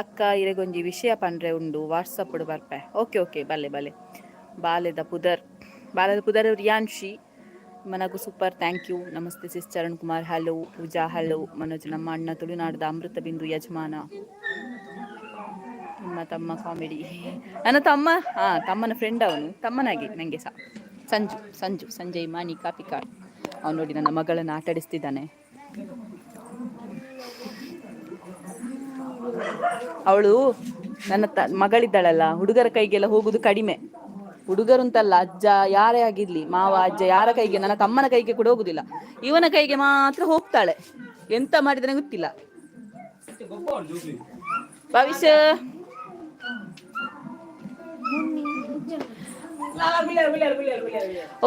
ಅಕ್ಕ ಇರೆಗೊಂಜಿ ವಿಷಯ ಪಂಡ್ರೆ ಉಂಡು ವಾಟ್ಸಪ್ ಬರ್ಪೆ. ಓಕೆ ಓಕೆ ಬಲ್ಲೆ ಬಲ್ಲೆ. ಬಾಲ್ಯದ ಪುದರ್ ರಿಯಾನ್ಶಿ ಮನಗು ಸೂಪರ್, ಥ್ಯಾಂಕ್ ಯು. ನಮಸ್ತೆ ಸಿಸ್ ಚರಣ್ ಕುಮಾರ್, ಹಲೋ. ಪೂಜಾ ಹಲೋ. ಮನೋಜ್ ನಮ್ಮ ಅಣ್ಣ ತುಳುನಾಡದ ಅಮೃತ ಬಿಂದು ಯಜಮಾನ. ನಿಮ್ಮ ತಮ್ಮ ಕಾಮಿಡಿ. ನನ್ನ ತಮ್ಮ ತಮ್ಮನ ಫ್ರೆಂಡ್ ಅವನು, ತಮ್ಮನಾಗಿ ನನಗೆ ಸಹ. ಸಂಜಯ್ ಮಾನಿ ಕಾಪಿ ಕಾರ್ಡ್. ಅವನು ನೋಡಿ ನನ್ನ ಮಗಳನ್ನು ಆಟಾಡಿಸ್ತಿದ್ದಾನೆ. ಅವಳು ನನ್ನ ಮಗಳಿದ್ದಾಳಲ್ಲ, ಹುಡುಗರ ಕೈಗೆಲ್ಲ ಹೋಗುದು ಕಡಿಮೆ. ಹುಡುಗರು ಅಂತಲ್ಲ, ಅಜ್ಜ ಯಾರೇ ಆಗಿರ್ಲಿ, ಮಾವ ಅಜ್ಜ ಯಾರ ಕೈಗೆ, ನನ್ನ ತಮ್ಮನ ಕೈಗೆ ಕೂಡ ಹೋಗುದಿಲ್ಲ. ಇವನ ಕೈಗೆ ಮಾತ್ರ ಹೋಗ್ತಾಳೆ. ಎಂತ ಮಾಡಿದ್ರೆ ಗೊತ್ತಿಲ್ಲ. ಭವಿಷ್ಯ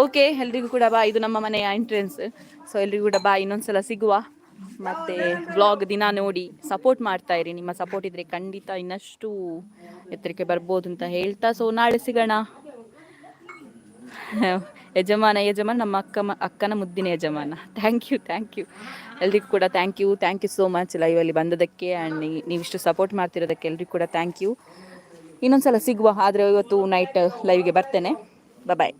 ಓಕೆ, ಎಲ್ರಿಗೂ ಕೂಡ ಬಾ. ಇದು ನಮ್ಮ ಮನೆಯ ಎಂಟ್ರೆನ್ಸ್. ಸೊ ಎಲ್ರಿಗೂ ಕೂಡ ಬಾ, ಇನ್ನೊಂದ್ಸಲ ಸಿಗುವ. ಮತ್ತೆ ವ್ಲಾಗ್ ದಿನ ನೋಡಿ ಸಪೋರ್ಟ್ ಮಾಡ್ತಾ ಇರಿ. ನಿಮ್ಮ ಸಪೋರ್ಟ್ ಇದ್ರೆ ಖಂಡಿತ ಇನ್ನಷ್ಟು ಎತ್ತರಕ್ಕೆ ಬರ್ಬೋದು ಅಂತ ಹೇಳ್ತಾ, ಸೊ ನಾಳೆ ಸಿಗೋಣ. ಯಜಮಾನ ನಮ್ಮ ಅಕ್ಕನ ಮುದ್ದಿನ ಯಜಮಾನ. ಥ್ಯಾಂಕ್ ಯು ಎಲ್ರಿಗೂ ಕೂಡ ಥ್ಯಾಂಕ್ ಯು ಸೋ ಮಚ್ ಲೈವಲ್ಲಿ ಬಂದದಕ್ಕೆ. ಆ್ಯಂಡ್ ನೀವಿಷ್ಟು ಸಪೋರ್ಟ್ ಮಾಡ್ತಿರೋದಕ್ಕೆ ಎಲ್ರಿಗೂ ಕೂಡ ಥ್ಯಾಂಕ್ ಯು. ಇನ್ನೊಂದ್ಸಲ ಸಿಗುವ, ಆದರೆ ಇವತ್ತು ನೈಟ್ ಲೈವ್ಗೆ ಬರ್ತೇನೆ. ಬಾಯ್.